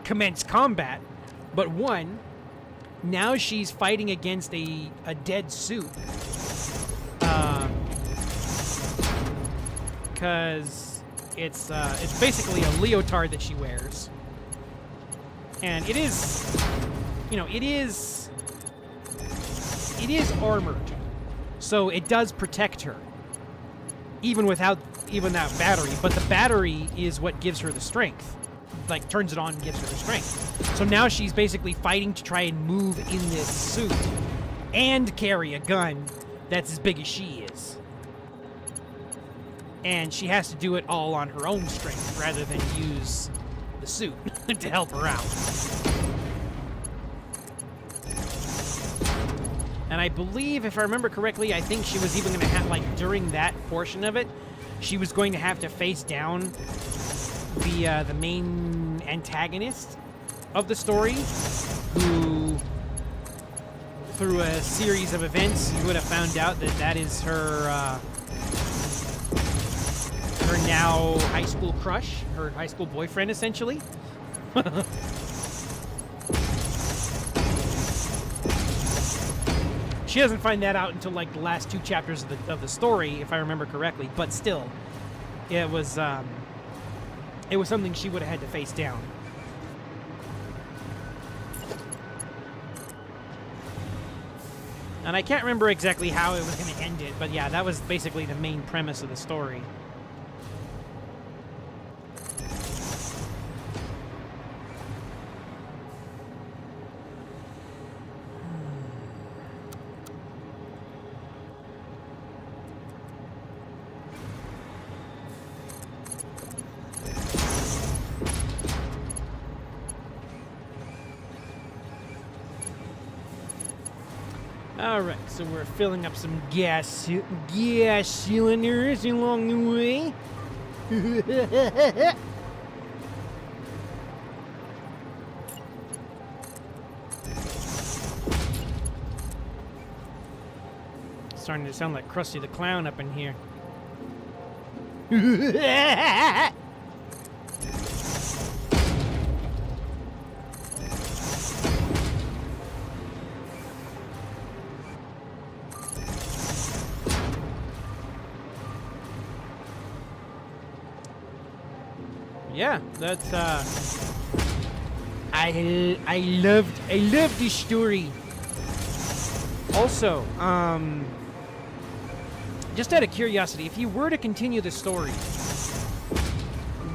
commence combat. But one, now she's fighting against a dead suit. Because it's basically a leotard that she wears. And it is, it is armored. So it does protect her. Even without that battery. But the battery is what gives her the strength. Like, turns it on and gives her the strength. So now she's basically fighting to try and move in this suit and carry a gun that's as big as she is. And she has to do it all on her own strength rather than use the suit to help her out. And I believe, if I remember correctly, I think she was even going to have, like, during that portion of it, she was going to have to face down the main antagonist of the story, who, through a series of events, you would have found out that that is her now high school crush, her high school boyfriend, essentially. She doesn't find that out until, like, the last 2 chapters of the story, if I remember correctly. But still, it was something she would have had to face down. And I can't remember exactly how it was going to end it, but yeah, that was basically the main premise of the story. Alright, so we're filling up some gas cylinders along the way. Starting to sound like Krusty the Clown up in here. Yeah, that's I loved this story. Also, just out of curiosity, if you were to continue the story,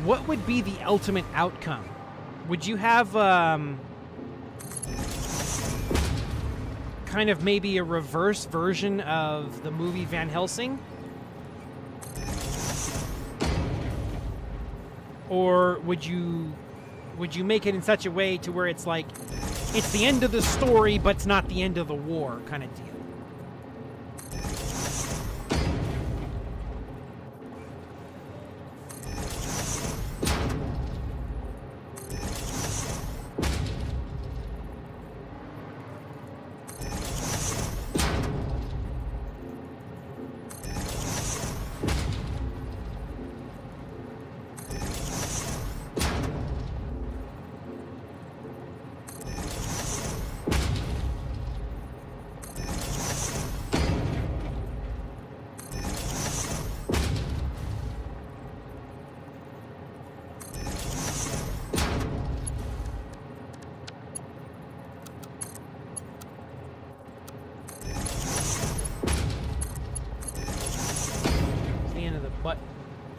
what would be the ultimate outcome? Would you have kind of maybe a reverse version of the movie Van Helsing? Or would you make it in such a way to where it's like, it's the end of the story, but it's not the end of the war kind of deal?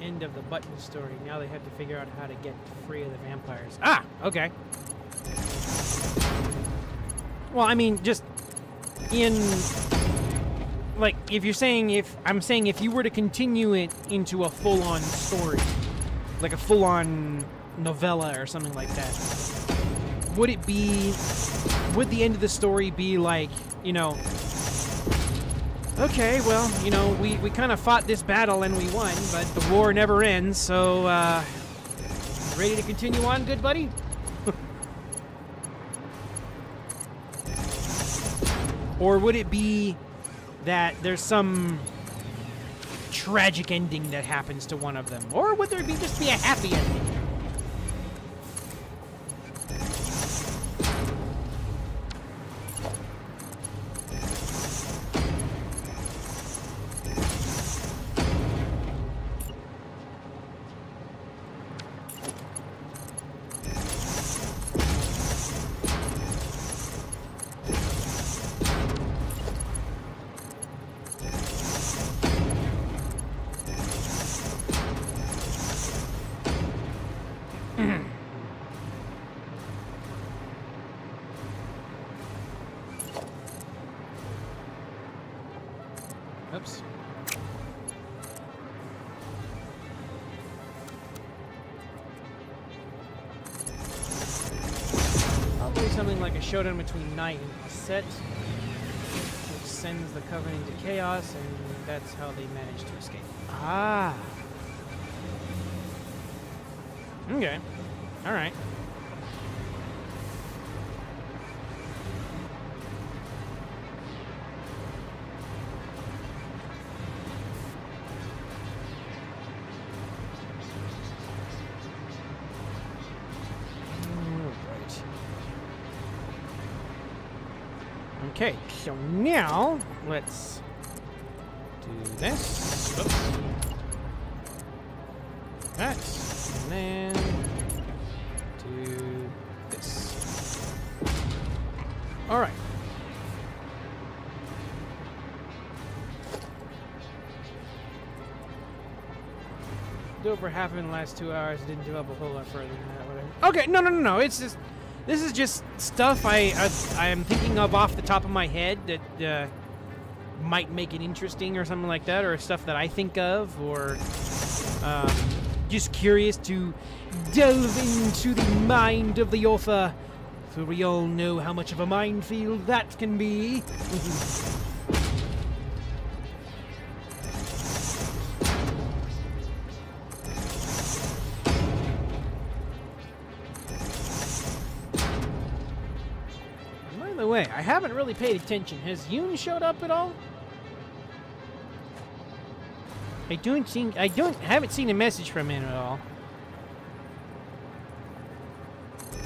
End of the Button story. Now they have to figure out how to get free of the vampires. Ah, okay. Well, I mean, just in like I'm saying if you were to continue it into a full-on story, like a full-on novella or something like that, would the end of the story be like, you know, okay, well, you know, we kind of fought this battle and we won, but the war never ends, so ready to continue on, good buddy? Or would it be that there's some tragic ending that happens to one of them? Or would there just be a happy ending? Oops. Probably something like a showdown between Knight and Set, which sends the Covenant into chaos, and that's how they manage to escape. Ah. Okay. All right. Okay, so now let's do this. Oops. That, and then do this. All right. Do over half in the last 2 hours. Didn't develop a whole lot further than that. Whatever. Okay, no. It's just. This is just stuff I am thinking of off the top of my head that might make it interesting or something like that, or stuff that I think of, or just curious to delve into the mind of the author, for we all know how much of a minefield that can be. By the way, I haven't really paid attention. Has Yoon showed up at all? I haven't seen a message from him at all.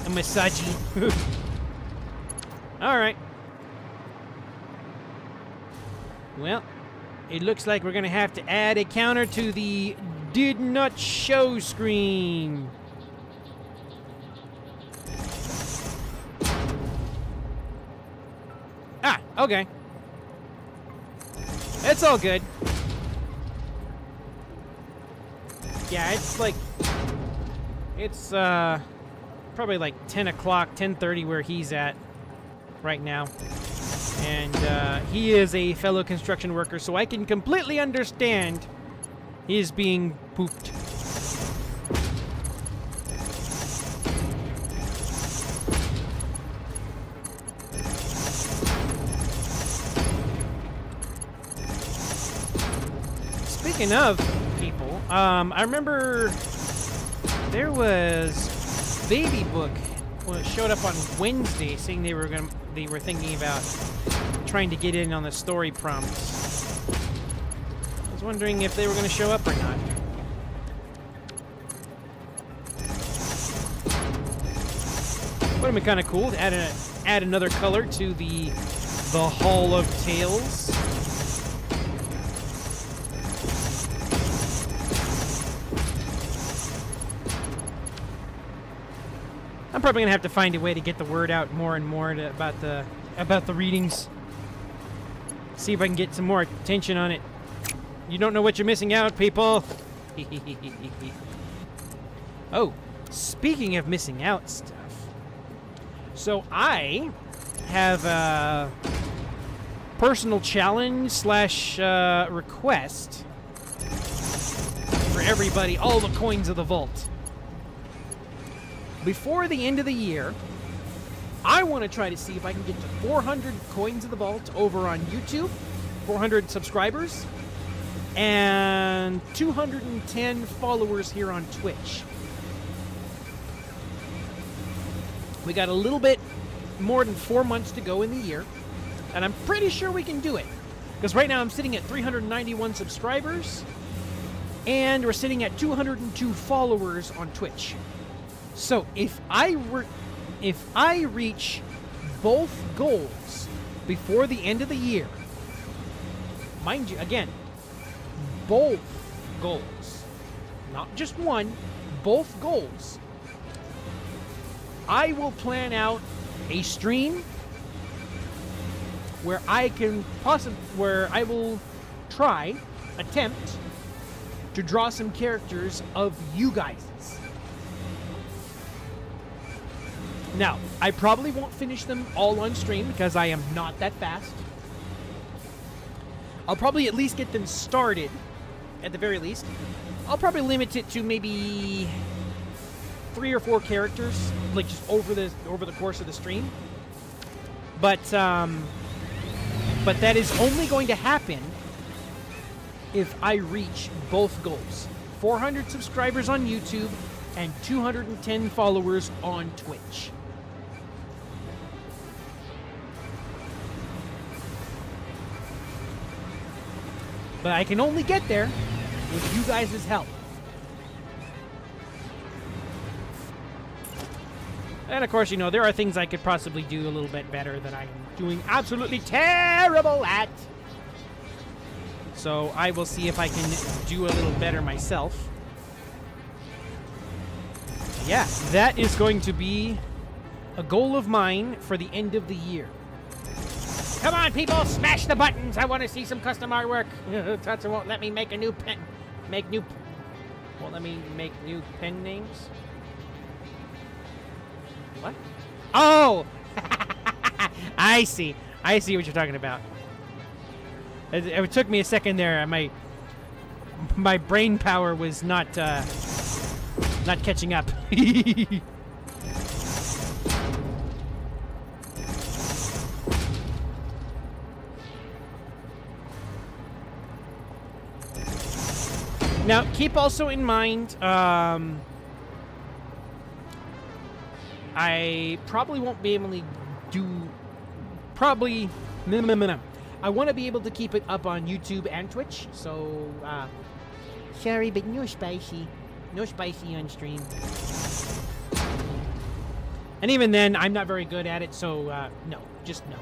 A Masaji. Alright. Well, it looks like we're gonna have to add a counter to the did not show screen. Ah, okay. It's all good. Yeah, it's like... It's, probably like 10 o'clock, 10:30 where he's at right now. And, he is a fellow construction worker, so I can completely understand his being pooped. Speaking of people, I remember there was Baby Book showed up on Wednesday saying they were thinking about trying to get in on the story prompts. I was wondering if they were going to show up or not. Would have been kind of cool to add another color to the Hall of Tales. I'm probably gonna have to find a way to get the word out more and more about the readings. See if I can get some more attention on it. You don't know what you're missing out, people. Oh, speaking of missing out stuff. So I have a personal challenge slash request for everybody, all the coins of the vault. Before the end of the year, I want to try to see if I can get to 400 coins of the vault over on YouTube, 400 subscribers, and 210 followers here on Twitch. We got a little bit more than 4 months to go in the year, and I'm pretty sure we can do it. Because right now I'm sitting at 391 subscribers, and we're sitting at 202 followers on Twitch. So if I reach both goals before the end of the year, mind you, again, both goals, not just one, both goals, I will plan out a stream where I will attempt to draw some characters of you guys'. Now, I probably won't finish them all on stream because I am not that fast. I'll probably at least get them started, at the very least. I'll probably limit it to maybe 3 or 4 characters, like just over the course of the stream. But that is only going to happen if I reach both goals: 400 subscribers on YouTube and 210 followers on Twitch. But I can only get there with you guys' help. And of course, you know, there are things I could possibly do a little bit better that I'm doing absolutely terrible at. So I will see if I can do a little better myself. Yeah, that is going to be a goal of mine for the end of the year. Come on, people, smash the buttons. I want to see some custom artwork. Tatsu won't let me make a new pen. Won't let me make new pen names. What? Oh! I see. I see what you're talking about. It took me a second there. My brain power was not catching up. Now, keep also in mind, I probably won't be able to do... No. I want to be able to keep it up on YouTube and Twitch, so, sorry, but no spicy. No spicy on stream. And even then, I'm not very good at it, so, no. Just no.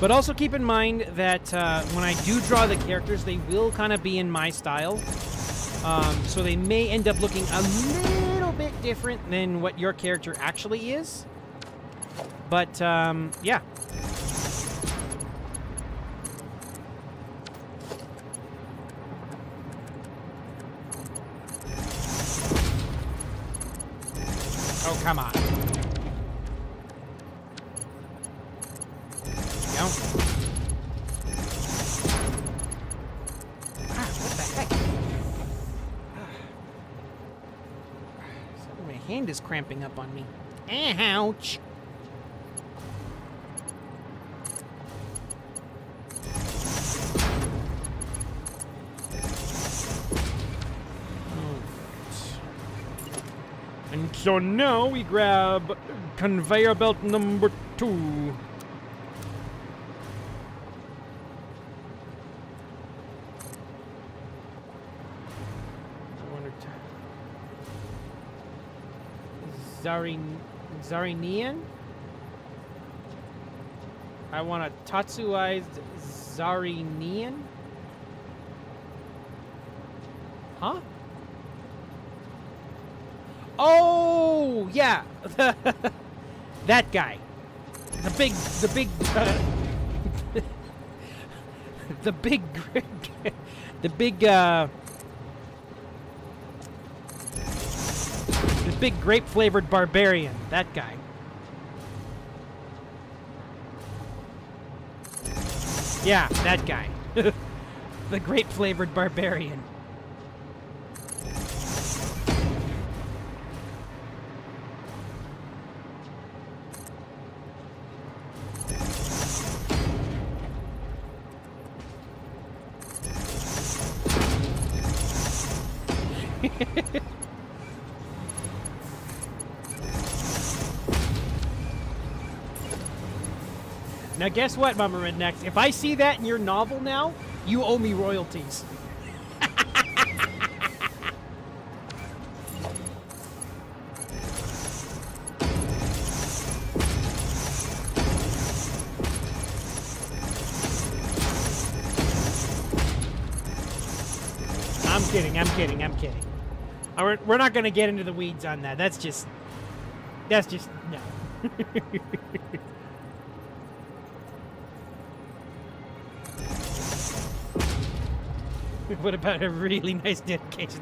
But also keep in mind that when I do draw the characters, they will kind of be in my style. So they may end up looking a little bit different than what your character actually is. But, yeah. Oh, come on. What the heck? My hand is cramping up on me. Ouch! And so now we grab conveyor belt number 2. Zarinian? I want a Tatsuized Zarinian. Huh? Oh, yeah. That guy. The big, the big the big grape-flavored barbarian. That guy. Yeah, that guy. The grape-flavored barbarian. Now guess what, Mama Rednecks? If I see that in your novel now, you owe me royalties. I'm kidding. We're not going to get into the weeds on that. That's just, no. What about a really nice dedication?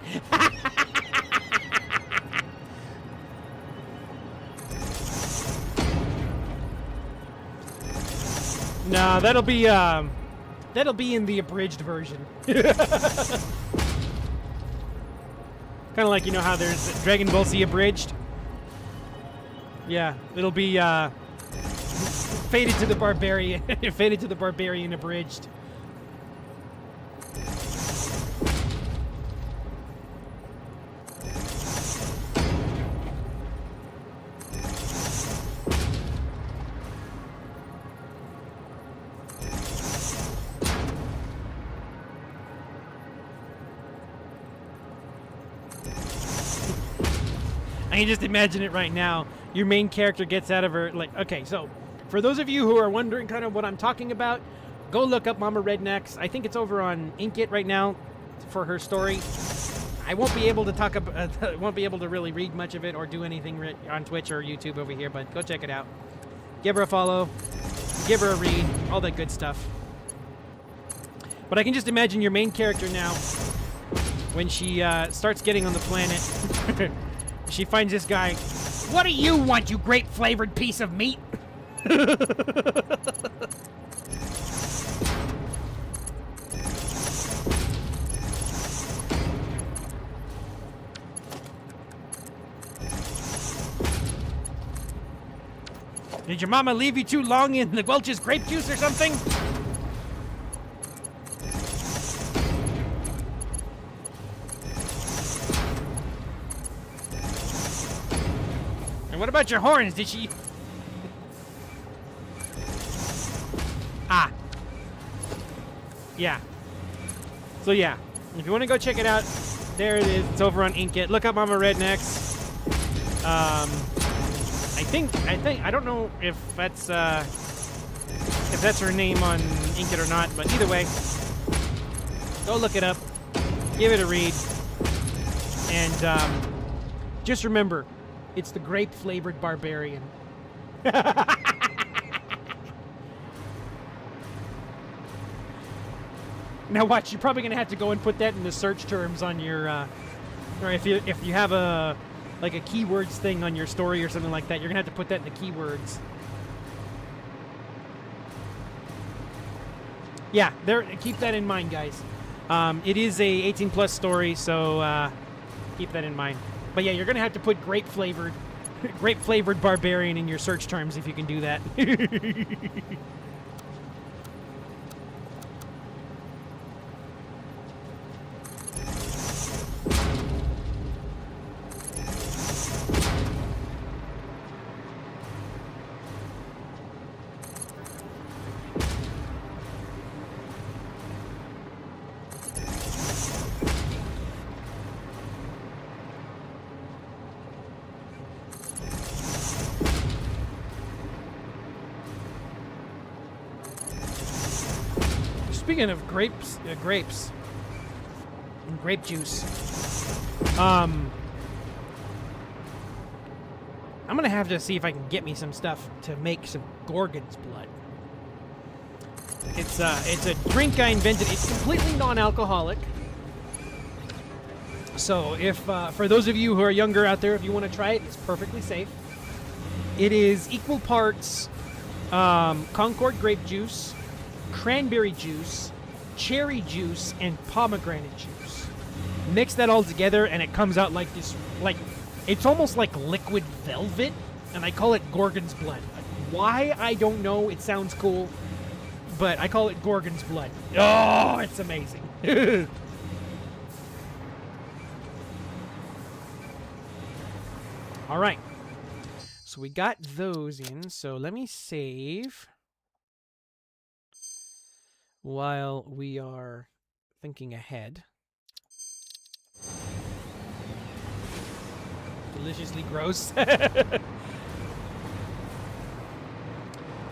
No, that'll be in the abridged version. Kind of like, you know how there's Dragon Ball Z abridged? Yeah, it'll be Faded to the Barbarian. Faded to the Barbarian abridged. I can just imagine it right now. Your main character gets out of her, like, okay, so for those of you who are wondering kind of what I'm talking about, go look up Mama Rednecks. I think it's over on Inkit right now for her story. I won't be able to talk about, won't be able to really read much of it or do anything on Twitch or YouTube over here, but go check it out. Give her a follow, give her a read, all that good stuff. But I can just imagine your main character now, when she starts getting on the planet, she finds this guy. What do you want, you grape-flavored piece of meat? Did your mama leave you too long in the Welch's grape juice or something? And what about your horns? Did she... Ah. Yeah. So yeah, if you want to go check it out, there it is. It's over on Inkit. Look up Mama Rednecks. I don't know if that's her name on Inkit or not, but either way, go look it up, give it a read, and just remember, it's the grape-flavored barbarian. Now watch, you're probably gonna have to go and put that in the search terms on your, or if you have a like a keywords thing on your story or something like that, you're gonna have to put that in the keywords. Yeah, there. Keep that in mind, guys. It is a 18+ story, so keep that in mind. But yeah, you're gonna have to put grape-flavored barbarian in your search terms if you can do that. Speaking of grapes, grape juice. I'm gonna have to see if I can get me some stuff to make some Gorgon's blood. It's a drink I invented. It's completely non-alcoholic. So if for those of you who are younger out there, if you want to try it, it's perfectly safe. It is equal parts Concord grape juice, cranberry juice, cherry juice, and pomegranate juice. Mix that all together, and it comes out like this, like it's almost like liquid velvet, and I call it Gorgon's blood. Why, I don't know. It sounds cool, but I call it Gorgon's blood. Oh, it's amazing. All right. So we got those in. So let me save while we are thinking ahead. Deliciously gross.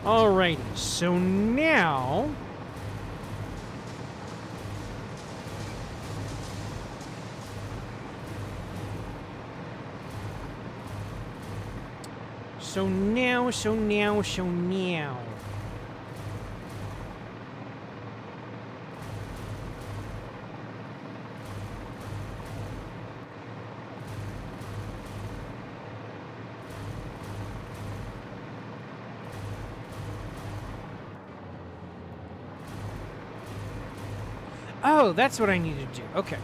Alrighty, so now So now. Oh, that's what I need to do. Okay.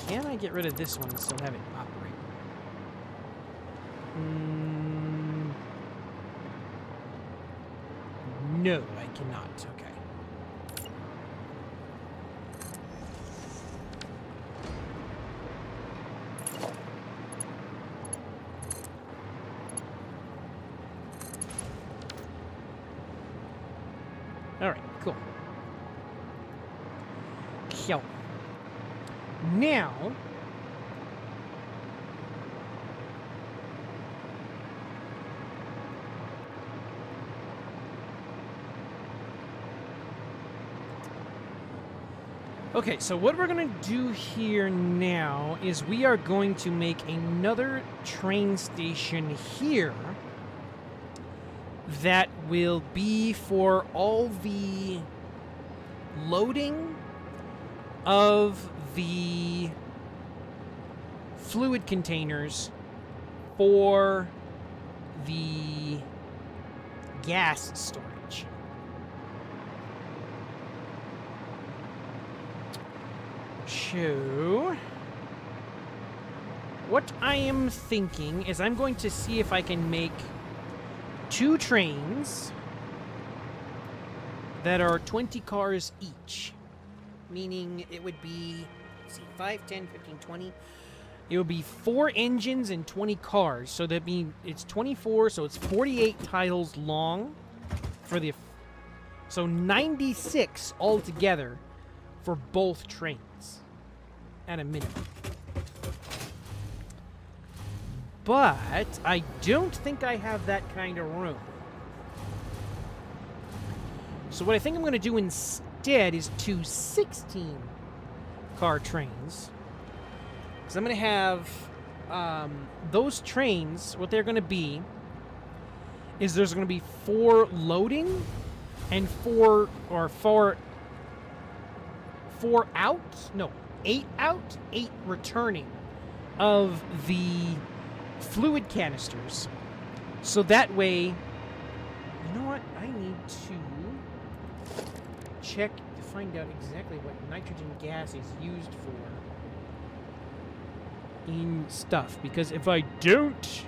Can I get rid of this one and still have it operate? No, I cannot. Okay. All right, cool. So, now, okay, so what we're going to do here now is we are going to make another train station here that will be for all the loading of the fluid containers for the gas storage. So, what I am thinking is I'm going to see if I can make 2 trains that are 20 cars each. Meaning it would be, let's see, 5, 10, 15, 20. It would be 4 engines and 20 cars. So that means it's 24, so it's 48 tiles long for the... So 96 altogether for both trains at a minimum. But I don't think I have that kind of room. So what I think I'm going to do instead is 2 16-car trains. Because I'm going to have those trains, what they're going to be is there's going to be 4 loading and 4 out, no, 8 out, 8 returning of the fluid canisters. So that way, you know what? I need to check to find out exactly what nitrogen gas is used for in stuff, because if I don't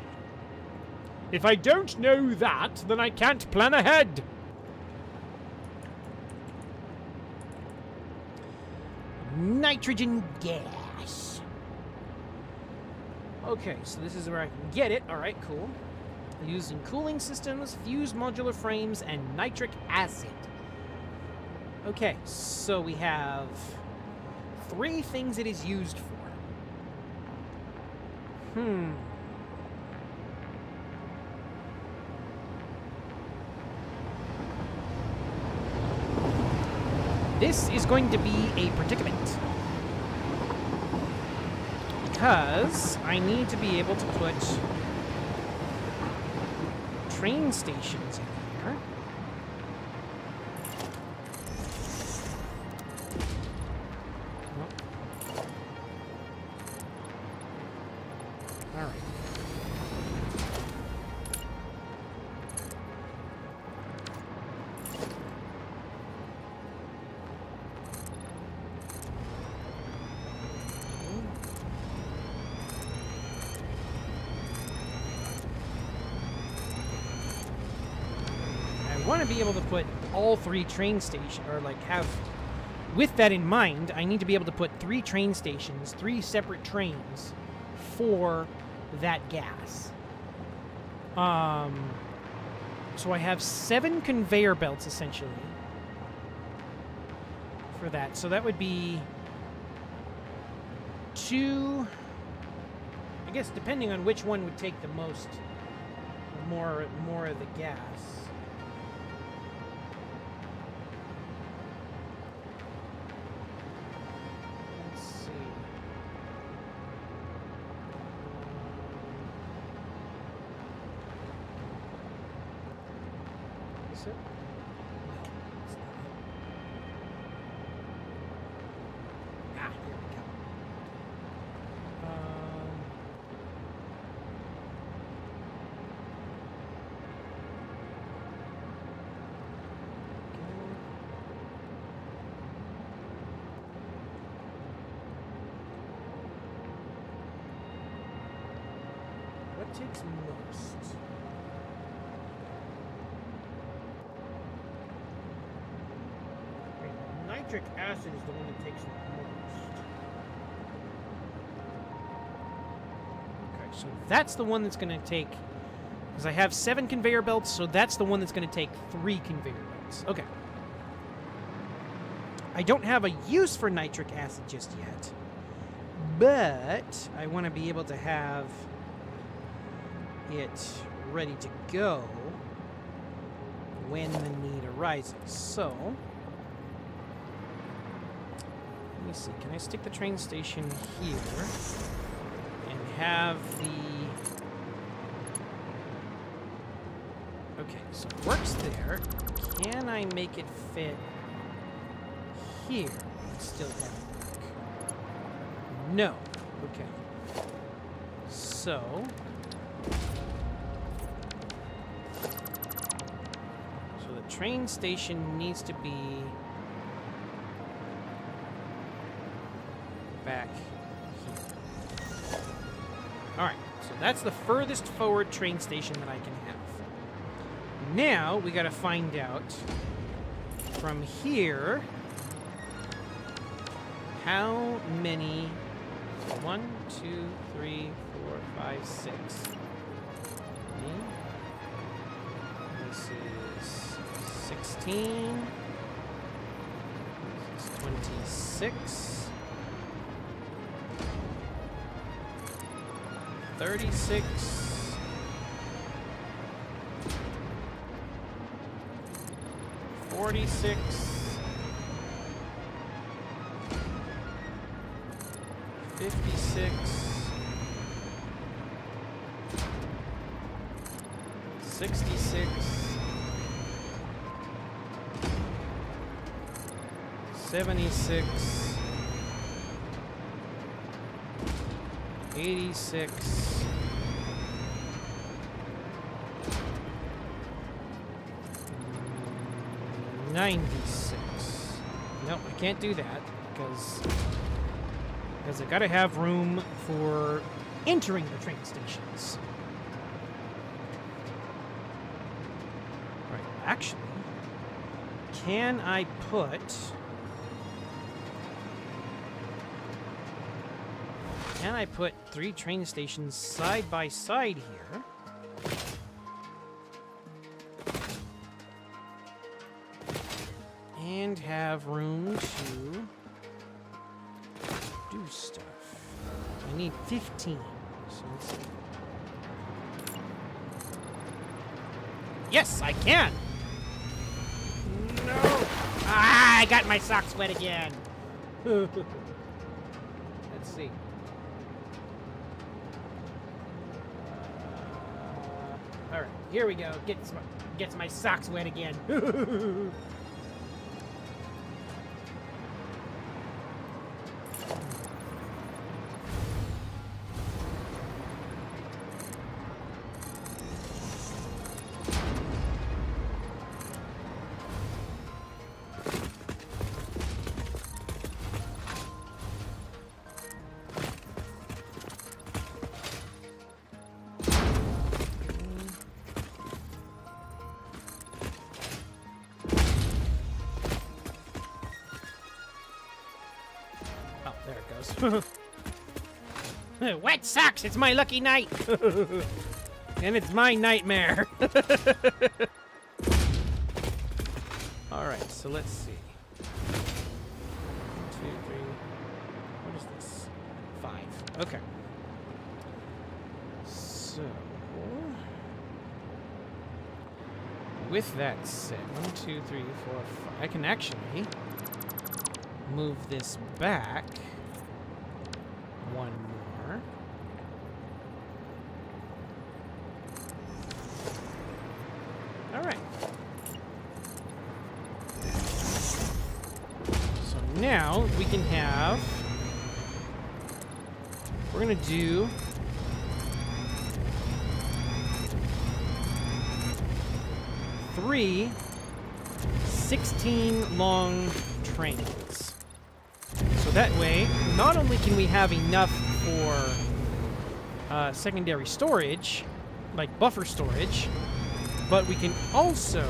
know that, then I can't plan ahead. Nitrogen gas. Okay, so this is where I can get it. All right, cool. Used in cooling systems, fused modular frames, and nitric acid. Okay, so we have 3 things it is used for. this is going to be a predicament. Because I need to be able to put train stations in here. All right. I want to be able to put all 3 train stations, or like have, with that in mind, I need to be able to put 3 train stations, 3 separate trains for that gas. So I have 7 conveyor belts essentially for that. So that would be 2, I guess depending on which one would take the most, more of the gas. Let's see. Is it? No, it's not. Ah, here we go. What takes most? Nitric acid is the one that takes the most. Okay, so that's the one that's going to take, because I have 7 conveyor belts, so that's the one that's going to take 3 conveyor belts. Okay. I don't have a use for nitric acid just yet, but I want to be able to have it ready to go when the need arises. So, let me see. Can I stick the train station here and have the... Okay, so it works there. Can I make it fit here and still have it work? No. Okay. So... train station needs to be back here. Alright, so that's the furthest forward train station that I can have. Now, we gotta find out from here how many... 1, 2, 3, 4, 5, 6. This is 16. This is 26. 36. 46. 56. 66. 76, 86, 96. Nope, I can't do that because I gotta have room for entering the train stations. Right, actually, can I put... Can I put 3 train stations side by side here? And have room to do stuff. I need 15. So let's see. Yes, I can! No! Ah! I got my socks wet again. Let's see. All right, here we go. Gets my socks wet again. Oh, there it goes. Wet socks! It's my lucky night! And it's my nightmare. Alright, so let's see. 1, 2, 3. What is this? 5. Okay. So. With that said, 1, 2, 3, 4, 5. I can actually move this back one more. All right. So now we can have, we're gonna do three 16 long trains. So that way, not only can we have enough for secondary storage, like buffer storage, but we can also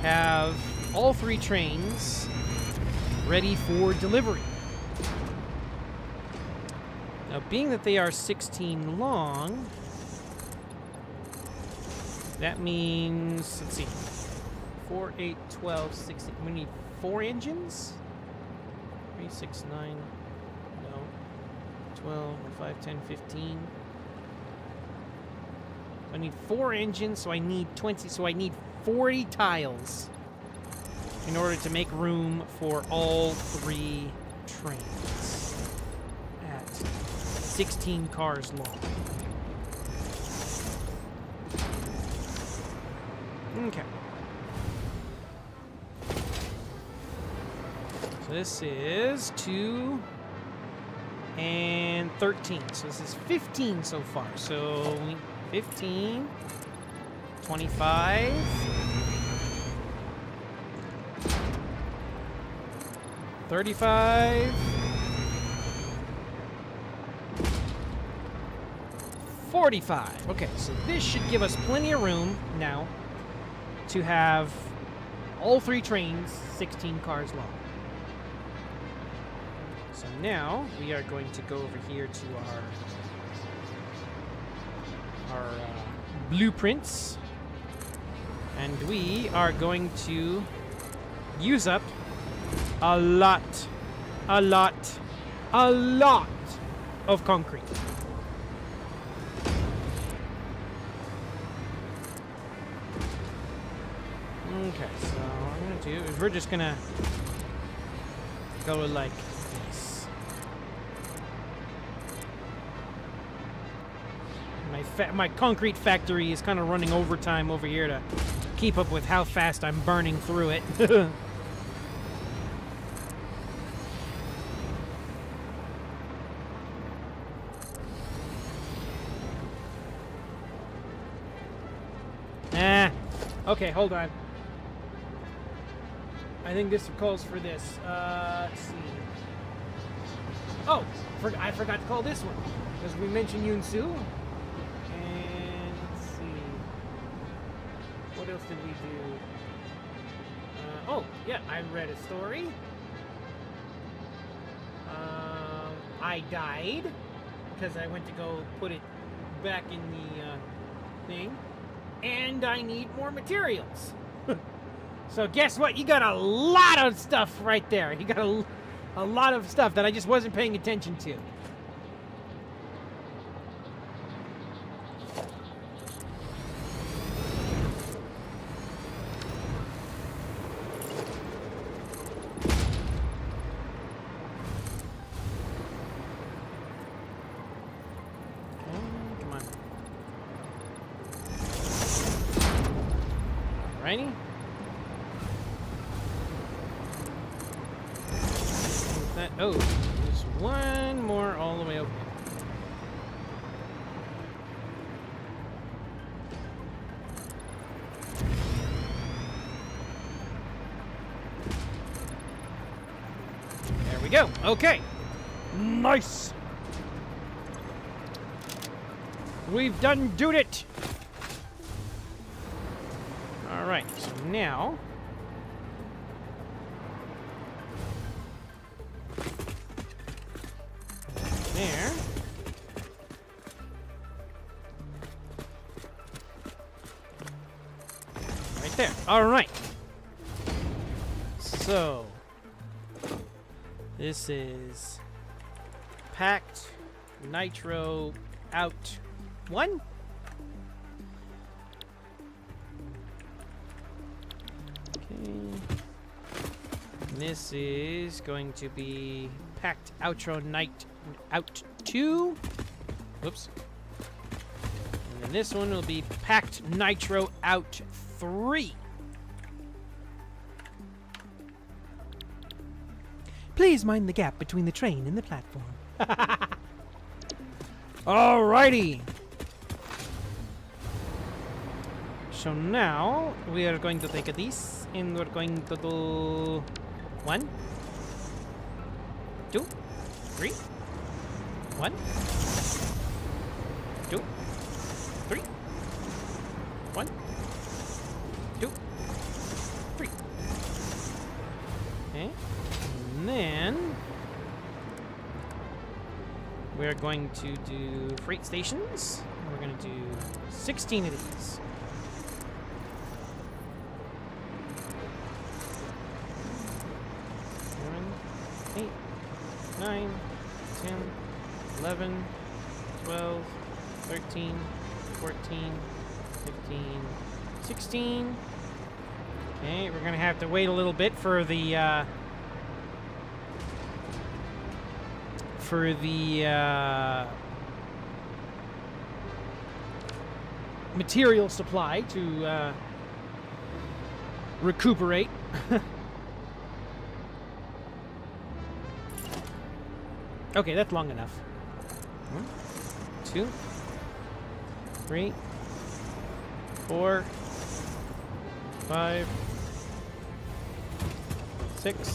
have all 3 trains ready for delivery. Now, being that they are 16 long, that means, let's see, 4, 8, 12, 16, we need 4 engines? 3, 6, 9, no, 12, 5, 10, 15. I need 4 engines, so I need 20, so I need 40 tiles in order to make room for all 3 trains at 16 cars long. Okay. So this is 2 and 13. So this is 15 so far. So 15, 25, 35, 45. Okay, so this should give us plenty of room now to have all 3 trains 16 cars long. So now we are going to go over here to our blueprints, and we are going to use up a lot of concrete. Okay, so what I'm gonna do is we're just gonna go like this. My concrete factory is kind of running overtime over here to keep up with how fast I'm burning through it. Okay, hold on. I think this calls for this. Let's see. Oh, I forgot to call this one because we mentioned Yunsu. And let's see. What else did we do? Oh, yeah, I read a story. I died because I went to go put it back in the thing. And I need more materials. So guess what? You got a lot of stuff right there. You got a lot of stuff that I just wasn't paying attention to. Alrighty. That, oh, there's one more all the way over here. There we go. Okay. Nice. We've done doed it. All right. So now there. Right there. All right. So this is packed nitro out 1. Okay. This is going to be packed outro night out 2. Whoops. And then this one will be packed nitro out 3. Please mind the gap between the train and the platform. Alrighty. So now we are going to take this and we're going to do 1, 2, 3. 1, 2, 3. 1, 2, 3. Okay. And then we're going to do freight stations. We're going to do 16 of these. 7, 8, 9, 10, 11, 12, 13, 14, 15, 16. Okay, we're going to have to wait a little bit for the material supply to recuperate. Okay, that's long enough. 1, 2, 3, 4, 5, 6,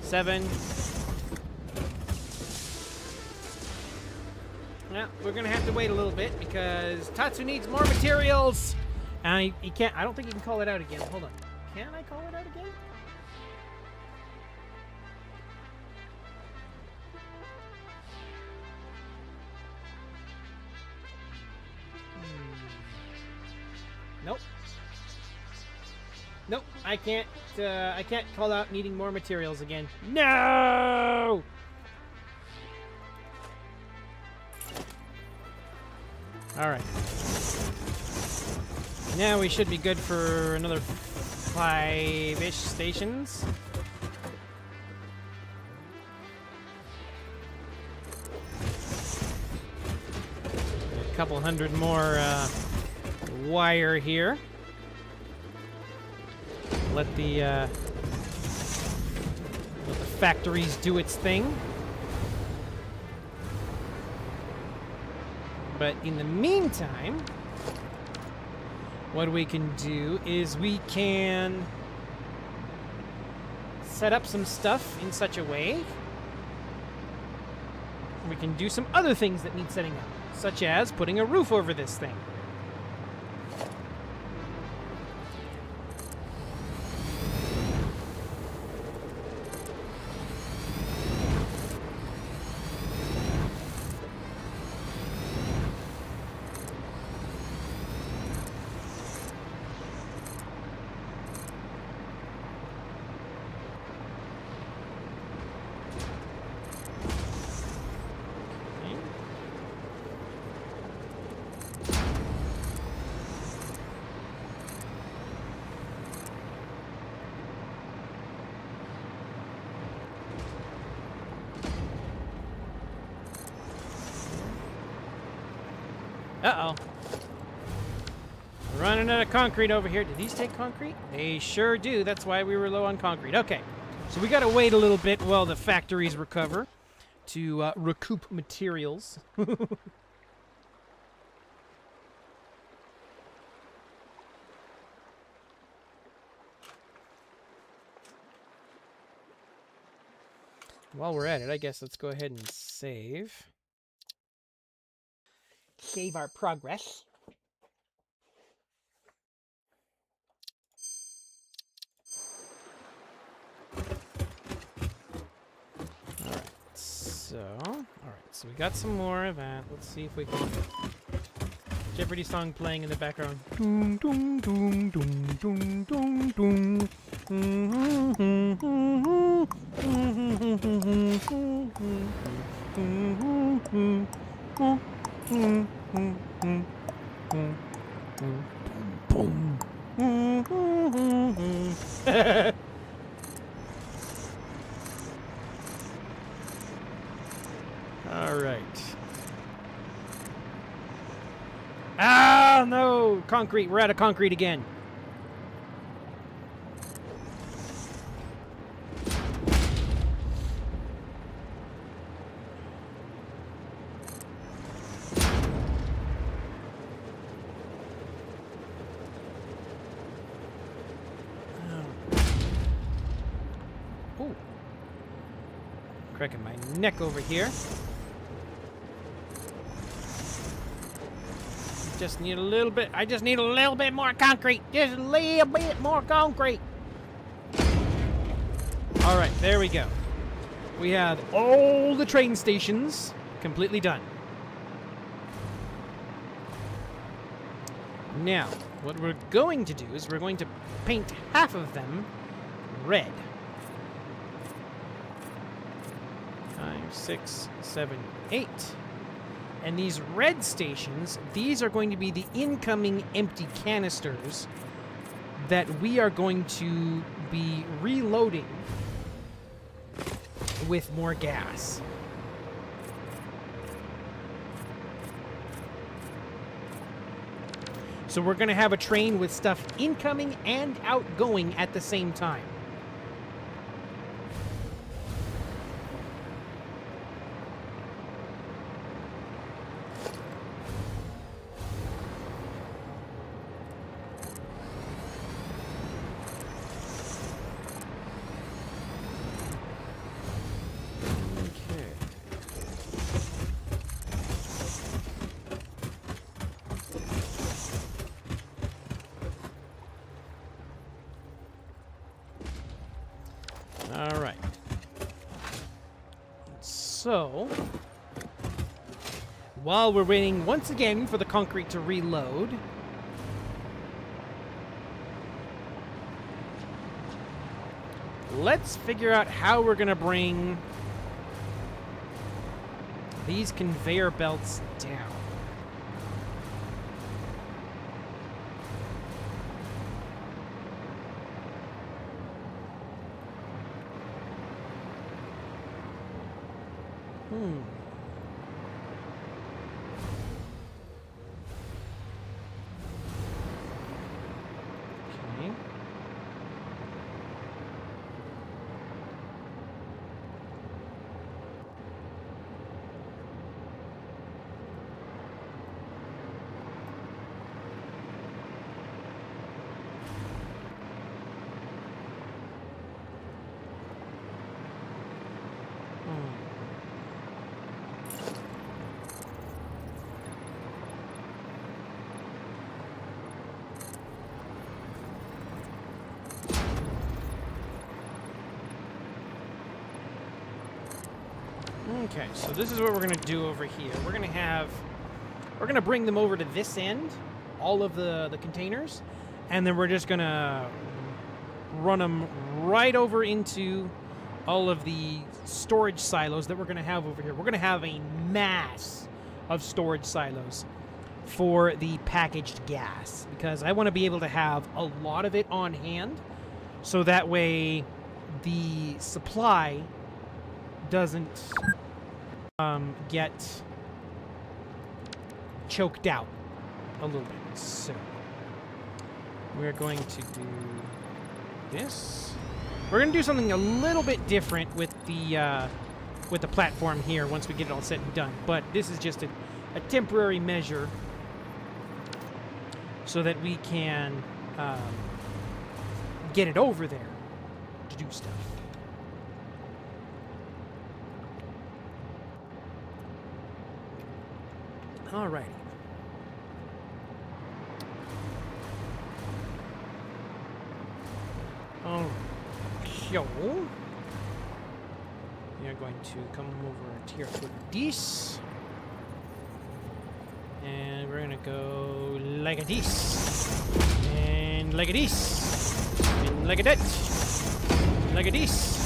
7. Well, we're gonna have to wait a little bit because Tatsu needs more materials. And he can't. I don't think he can call it out again. Hold on. Can I call it out again? Nope. Nope. I can't. I can't call out needing more materials again. No. All right. Now we should be good for another 5-ish stations. A couple hundred more wire here. Let the factories do its thing. But in the meantime, what we can do is we can set up some stuff in such a way we can do some other things that need setting up, such as putting a roof over this thing. Uh-oh. Running out of concrete over here. Did these take concrete? They sure do. That's why we were low on concrete. Okay. So we got to wait a little bit while the factories recover to recoup materials. While we're at it, I guess let's go ahead and save. Save our progress. So we got some more of that. Let's see if we can. Jeopardy song playing in the background. Doom, doom, doom, doom, doom, doom, doom. All right. Ah, no! Concrete. We're out of concrete again. Oh. Cracking my neck over here. Just need a little bit. I just need a little bit more concrete. Just a little bit more concrete. All right, there we go. We have all the train stations completely done. Now, what we're going to do is we're going to paint half of them red. 5, 6, 7, 8. And these red stations, these are going to be the incoming empty canisters that we are going to be reloading with more gas. So we're going to have a train with stuff incoming and outgoing at the same time. All right. So, while we're waiting once again for the concrete to reload, let's figure out how we're going to bring these conveyor belts down. Okay. Okay, so this is what we're going to do over here. We're going to bring them over to this end, all of the containers, and then we're just going to run them right over into all of the storage silos that we're going to have over here. We're going to have a mass of storage silos for the packaged gas because I want to be able to have a lot of it on hand so that way the supply doesn't get choked out a little bit. So we're going to do this. We're going to do something a little bit different with the platform here once we get it all set and done. But this is just a temporary measure so that we can get it over there to do stuff. Alrighty. So, we are going to come over here to this. And we're gonna go like a this. And like a this. And like a that. Like a this.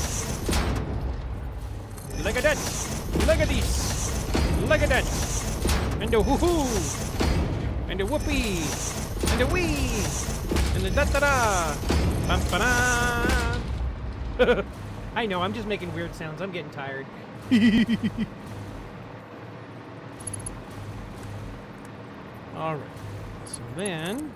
Like a that. Like a this. Like a that. And the hoo-hoo. And the whoopee. And the wee. And the da-da-da. Bum-ba-da. I know, I'm just making weird sounds. I'm getting tired. Alright. So then...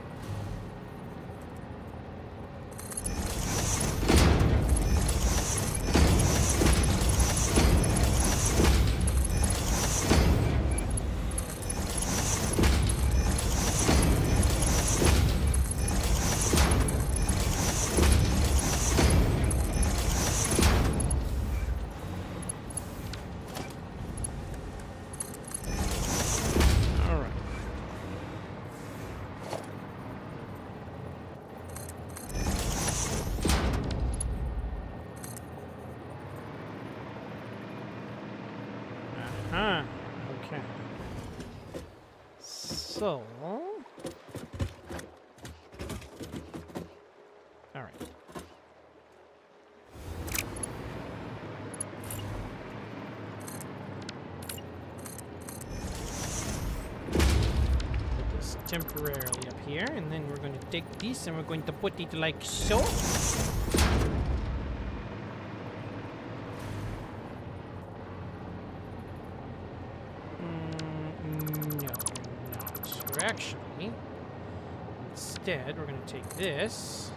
okay. So... Alright. Put this temporarily up here, and then we're going to take this and we're going to put it like so. Actually, instead, we're going to take this.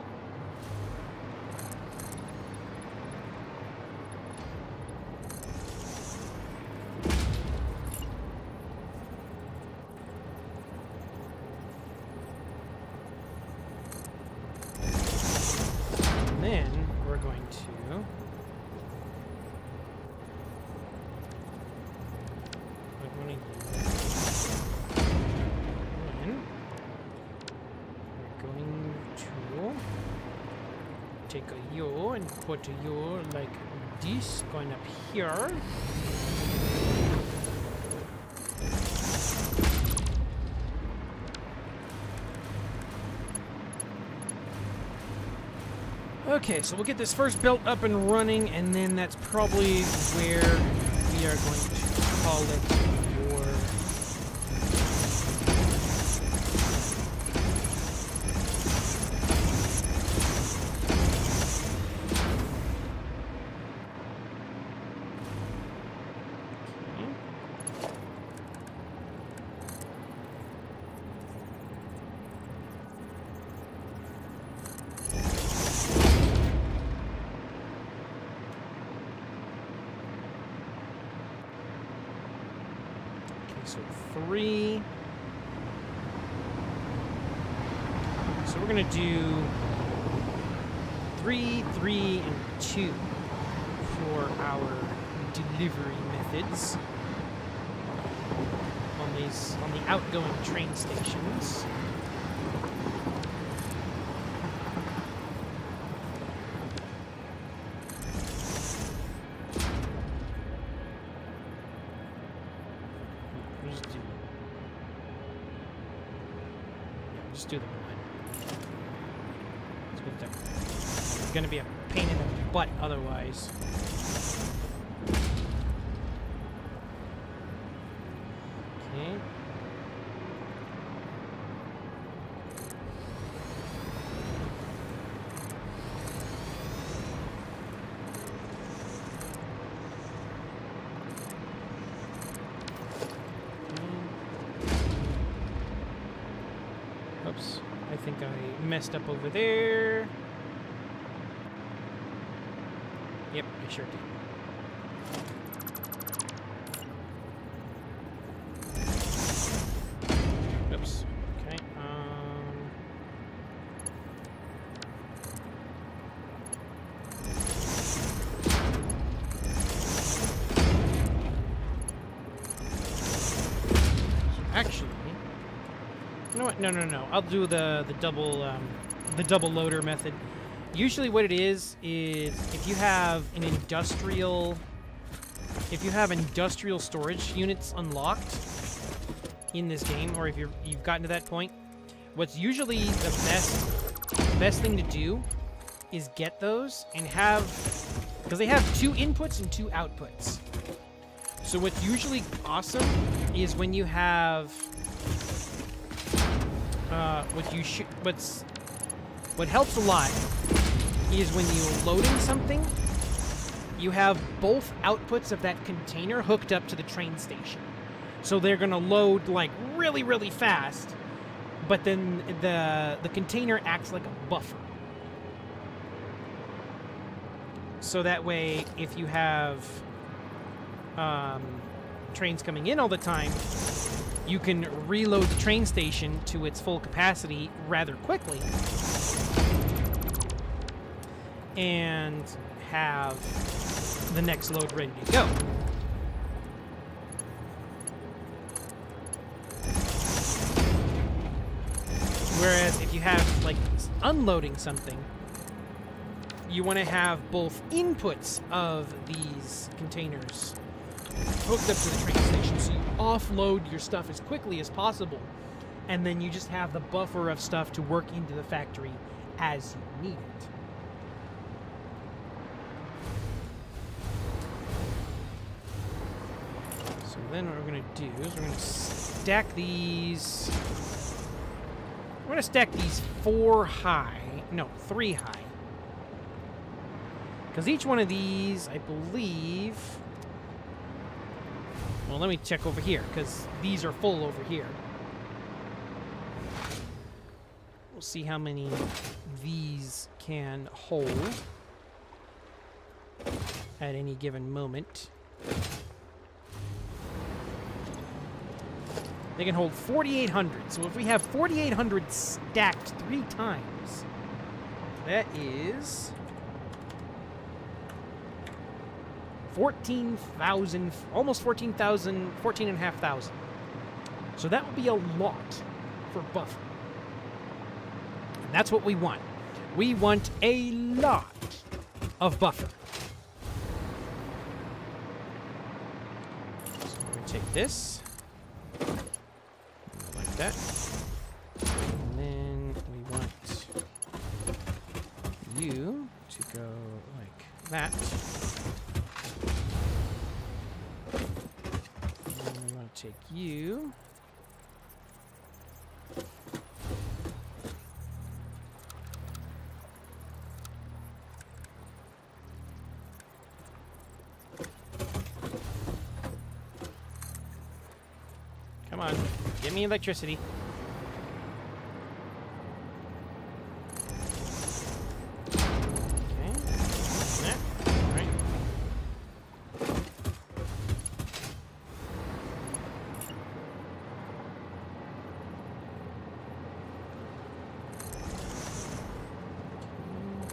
And then we're going to... take a yo and put a yo like this going up here. Okay, so we'll get this first belt up and running, and then that's probably where we are going to call it for... So 3. So we're going to do 3, 3, and 2 for our delivery methods on the outgoing train stations. Just do the one. Let's get that. It's gonna be a pain in the butt otherwise. Okay. Oops. I think I messed up over there. Yep, I sure did. Oops. Okay. Actually, you know what? No. I'll do the double loader method. Usually, what it is if you have industrial storage units unlocked in this game, or if you've gotten to that point, what's usually the best thing to do is get those and have, because they have 2 inputs and 2 outputs. So what's usually awesome is when you have what helps a lot is when you're loading something, you have both outputs of that container hooked up to the train station. So they're gonna load like really, really fast, but then the container acts like a buffer. So that way, if you have trains coming in all the time, you can reload the train station to its full capacity rather quickly and have the next load ready to go. Whereas if you have, like, unloading something, you want to have both inputs of these containers hooked up to the train station, so you offload your stuff as quickly as possible, and then you just have the buffer of stuff to work into the factory as you need it. So then what we're going to do is we're going to stack these... We're going to stack these 3 high. Because each one of these, I believe... Well, let me check over here, because these are full over here. We'll see how many these can hold at any given moment. They can hold 4,800. So if we have 4,800 stacked 3 times, that is 14,000, almost 14,000, 14,500. So that would be a lot for buffer. And that's what we want. We want a lot of buffer. So we're going to take this. Like that. And then we want you to go like that. And then we want to take you. Come on, give me electricity. Okay. Yeah. All right.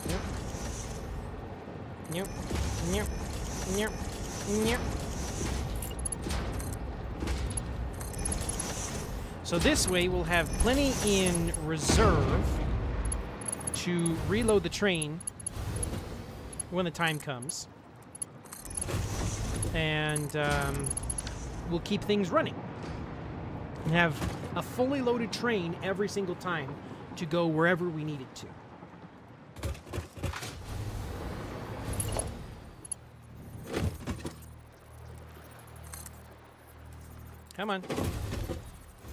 Yep. Yep. Yep. Yep. Yep. So this way we'll have plenty in reserve to reload the train when the time comes. And we'll keep things running. And have a fully loaded train every single time to go wherever we need it to. Come on.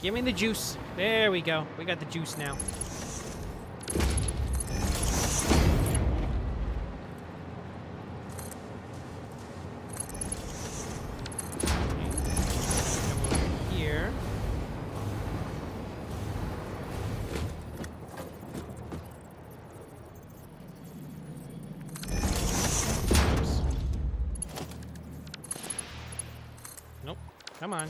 Give me the juice. There we go. We got the juice now. Okay. Come over here. Come on.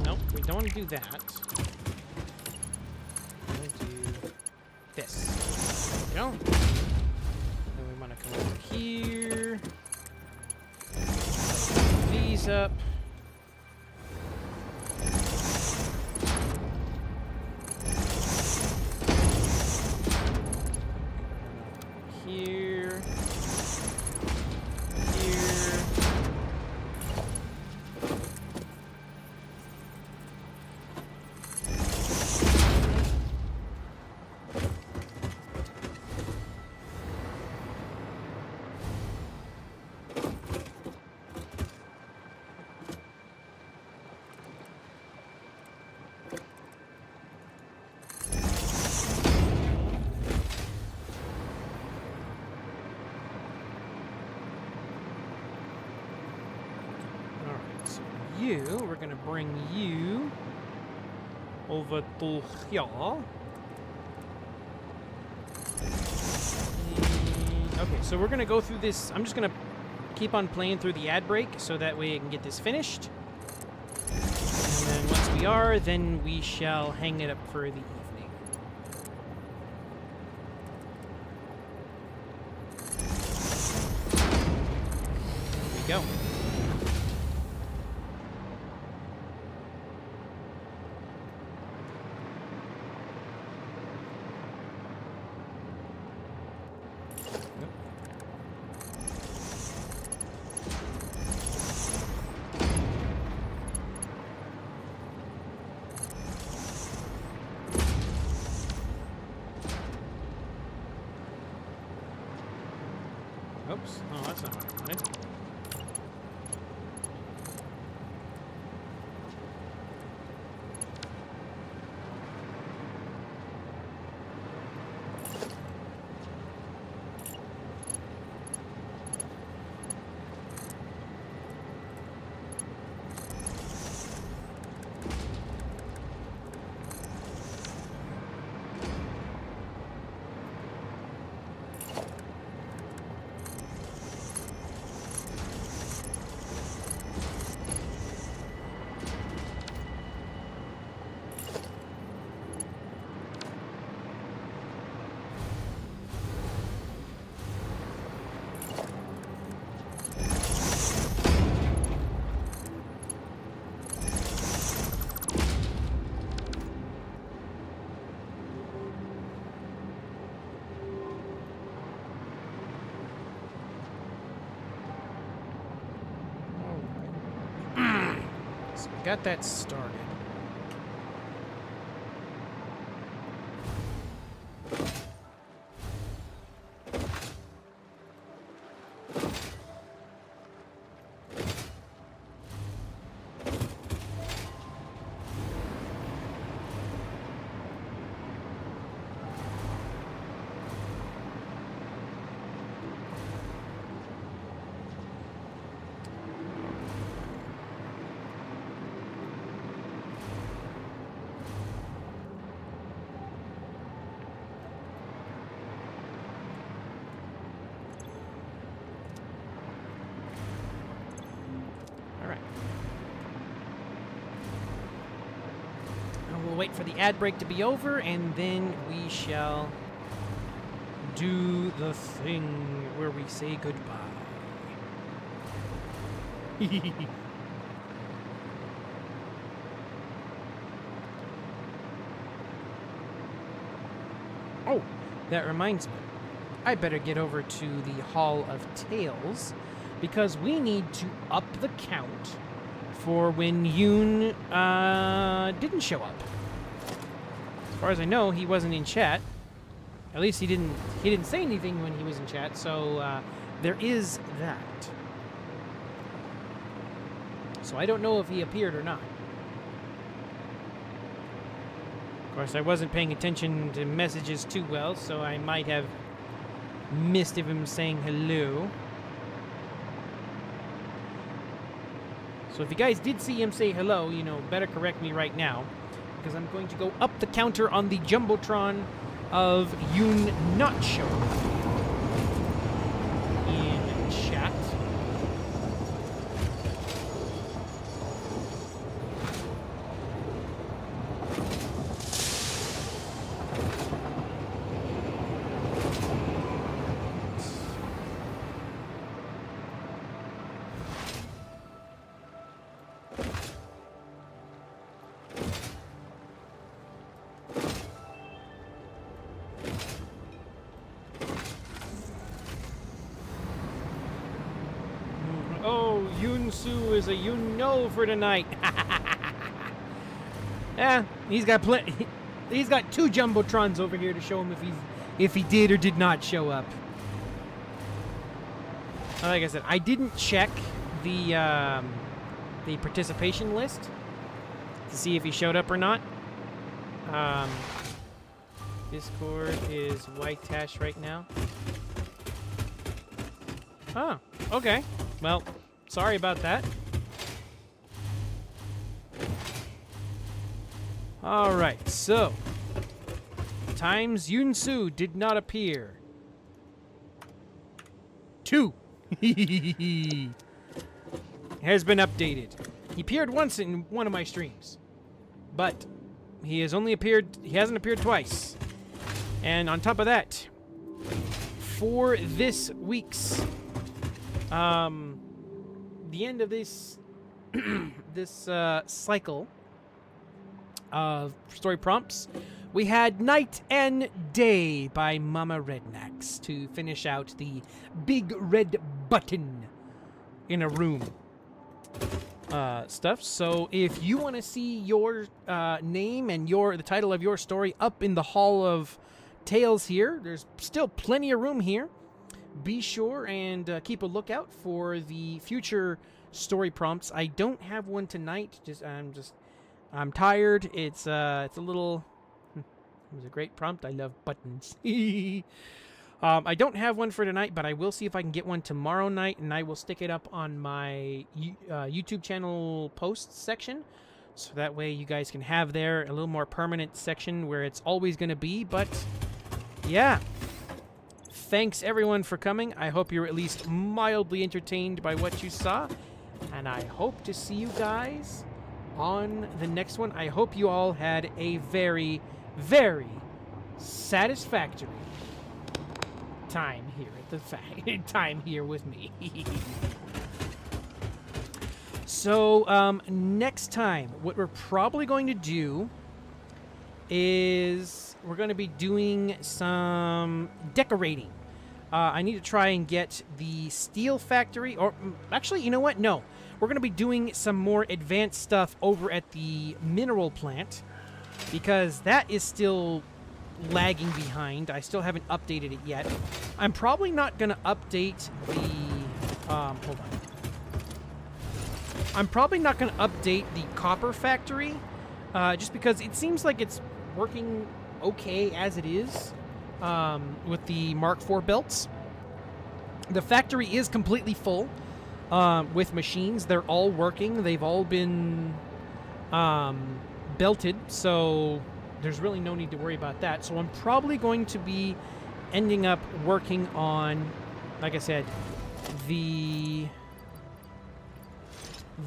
Nope, we don't want to do that. We want to do this. There we go. Then we want to come over here. These up. Here. Here. Alright, so you, we're gonna bring you over to here. Okay, so we're gonna go through this. I'm just gonna keep on playing through the ad break so that way I can get this finished. And then once we are, then we shall hang it up for the evening. There we go. Oops. Oh, that's not what I wanted. So we got that started. We'll wait for the ad break to be over, and then we shall do the thing where we say goodbye. Oh, that reminds me. I better get over to the Hall of Tales, because we need to up the count for when Yoon didn't show up. As far as I know, he wasn't in chat. At least he didn't say anything when he was in chat, so there is that. So I don't know if he appeared or not. Of course, I wasn't paying attention to messages too well, so I might have missed of him saying hello. So if you guys did see him say hello, you know, better correct me right now. because I'm going to go up the counter on the Jumbotron of Yoon not showing up in chat. Oh, Yoon-soo is a you-know for tonight. Yeah, he's got plenty. He's got 2 Jumbotrons over here to show him if he did or did not show up. Like I said, I didn't check the participation list to see if he showed up or not. Discord is white-tash right now. Oh, okay. Well, sorry about that. All right, so times Yoon-soo did not appear. 2 has been updated. He appeared once in one of my streams, but he hasn't appeared twice. And on top of that, for this week's the end of this this cycle of story prompts, we had Night and Day by Mama Rednax to finish out the big red button in a room stuff. So if you want to see your name and the title of your story up in the Hall of Tales here, there's still plenty of room here. Be sure and keep a lookout for the future story prompts. I don't have one tonight. I'm tired. It's a little. It was a great prompt. I love buttons. I don't have one for tonight, but I will see if I can get one tomorrow night, and I will stick it up on my YouTube channel posts section, so that way you guys can have there a little more permanent section where it's always going to be. But yeah. Thanks everyone for coming. I hope you're at least mildly entertained by what you saw. And I hope to see you guys on the next one. I hope you all had a very, very satisfactory time here at the time here with me. So next time, what we're probably going to do is we're going to be doing some decorating. I need to try and get the steel factory, or actually, you know what? No. We're going to be doing some more advanced stuff over at the mineral plant, because that is still lagging behind. I still haven't updated it yet. I'm probably not going to update the... hold on. I'm probably not going to update the copper factory, just because it seems like it's working okay as it is. With the Mark IV belts. The factory is completely full with machines. They're all working. They've all been belted, so there's really no need to worry about that. So I'm probably going to be ending up working on, like I said, the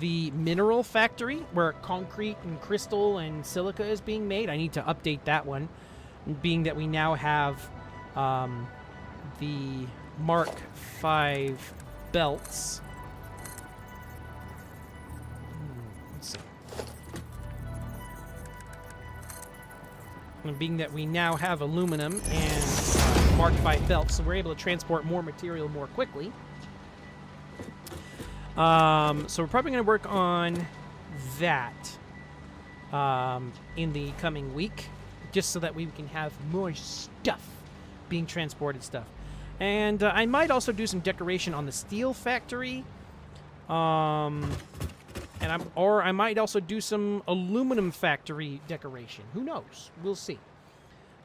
mineral factory where concrete and crystal and silica is being made. I need to update that one, being that we now have the Mark V belts. Let's see. And being that we now have aluminum and Mark V belts, so we're able to transport more material more quickly. So we're probably going to work on that in the coming week, just so that we can have more stuff being transported stuff. And I might also do some decoration on the steel factory. I might also do some aluminum factory decoration. Who knows? We'll see.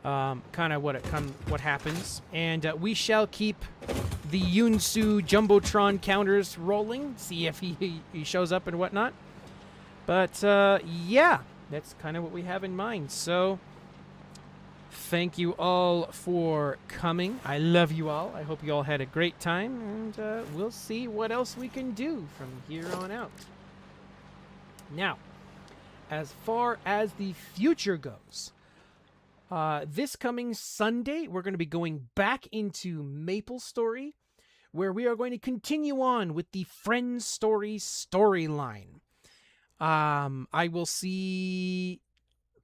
Kind of what happens. And we shall keep the Yoon-soo Jumbotron counters rolling. See if he shows up and whatnot. But yeah. that's kind of what we have in mind. So thank you all for coming. I love you all. I hope you all had a great time, and we'll see what else we can do from here on out. Now, as far as the future goes, this coming Sunday, we're going to be going back into MapleStory, where we are going to continue on with the Friends Story storyline. I will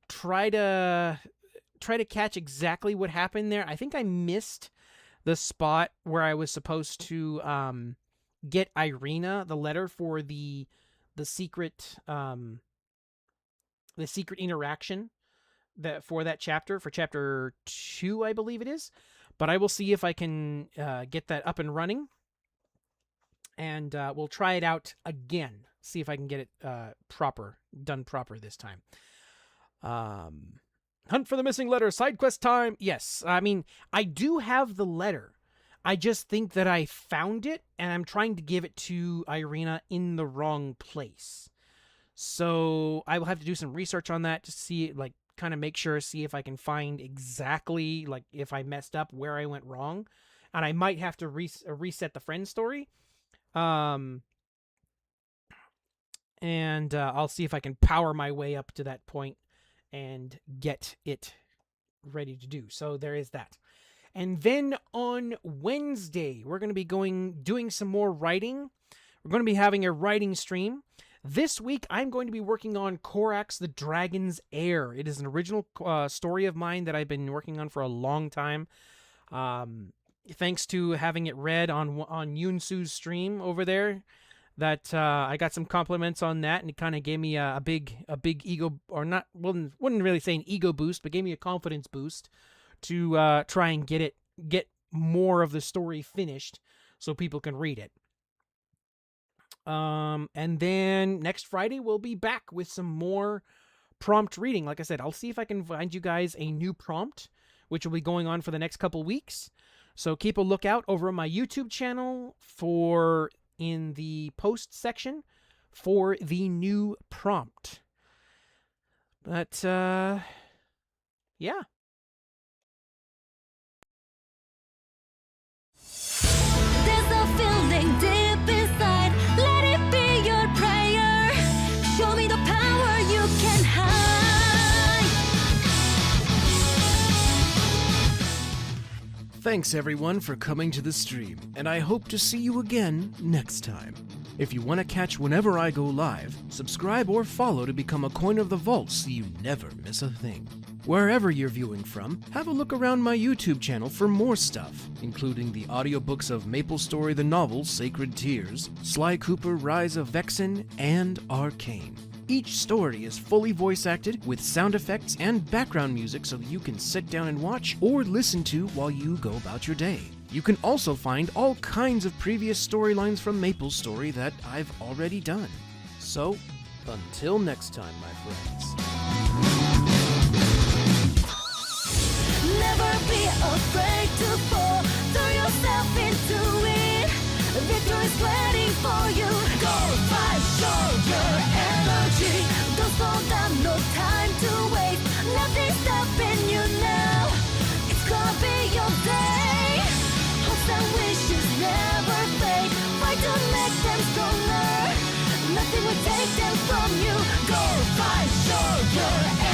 try to catch exactly what happened there. I think I missed the spot where I was supposed to get Irina the letter for the secret interaction for chapter 2, I believe it is. But I will see if I can get that up and running, and we'll try it out again. See if I can get it done proper this time. Hunt for the missing letter, side quest time. Yes, I mean, I do have the letter. I just think that I found it, and I'm trying to give it to Irina in the wrong place. So I will have to do some research on that to see, like, kind of make sure, see if I can find exactly, like, if I messed up, where I went wrong. And I might have to reset the friend story. And I'll see if I can power my way up to that point and get it ready to do. So there is that. And then on Wednesday, we're going to be doing some more writing. We're going to be having a writing stream. This week, I'm going to be working on Corax the Dragon's Heir. It is an original story of mine that I've been working on for a long time. Thanks to having it read on Yunsu's stream over there, that I got some compliments on that, and it kind of gave me a big ego, or not, wouldn't really say an ego boost, but gave me a confidence boost to try and get more of the story finished so people can read it. And then next Friday, we'll be back with some more prompt reading. Like I said, I'll see if I can find you guys a new prompt, which will be going on for the next couple weeks. So keep a lookout over on my YouTube channel in the post section for the new prompt. But, yeah. There's a feeling deep inside. Let it be your prayer. Show me the power you can hide. Thanks everyone for coming to the stream, and I hope to see you again next time. If you want to catch whenever I go live, subscribe or follow to become a coin of the vault so you never miss a thing. Wherever you're viewing from, have a look around my YouTube channel for more stuff, including the audiobooks of MapleStory the novel Sacred Tears, Sly Cooper Rise of Vexen, and Arcane. Each story is fully voice acted with sound effects and background music so that you can sit down and watch or listen to while you go about your day. You can also find all kinds of previous storylines from MapleStory that I've already done. So, until next time, my friends. Never be afraid to fall. Throw yourself into it. Victory's waiting for you. Go fight, show your energy. Don't slow down, no time to wait. Nothing's stopping you now. It's gonna be your day. Hopes and wishes never fade. Fight to make them stronger. Nothing will take them from you. Go fight, show your energy.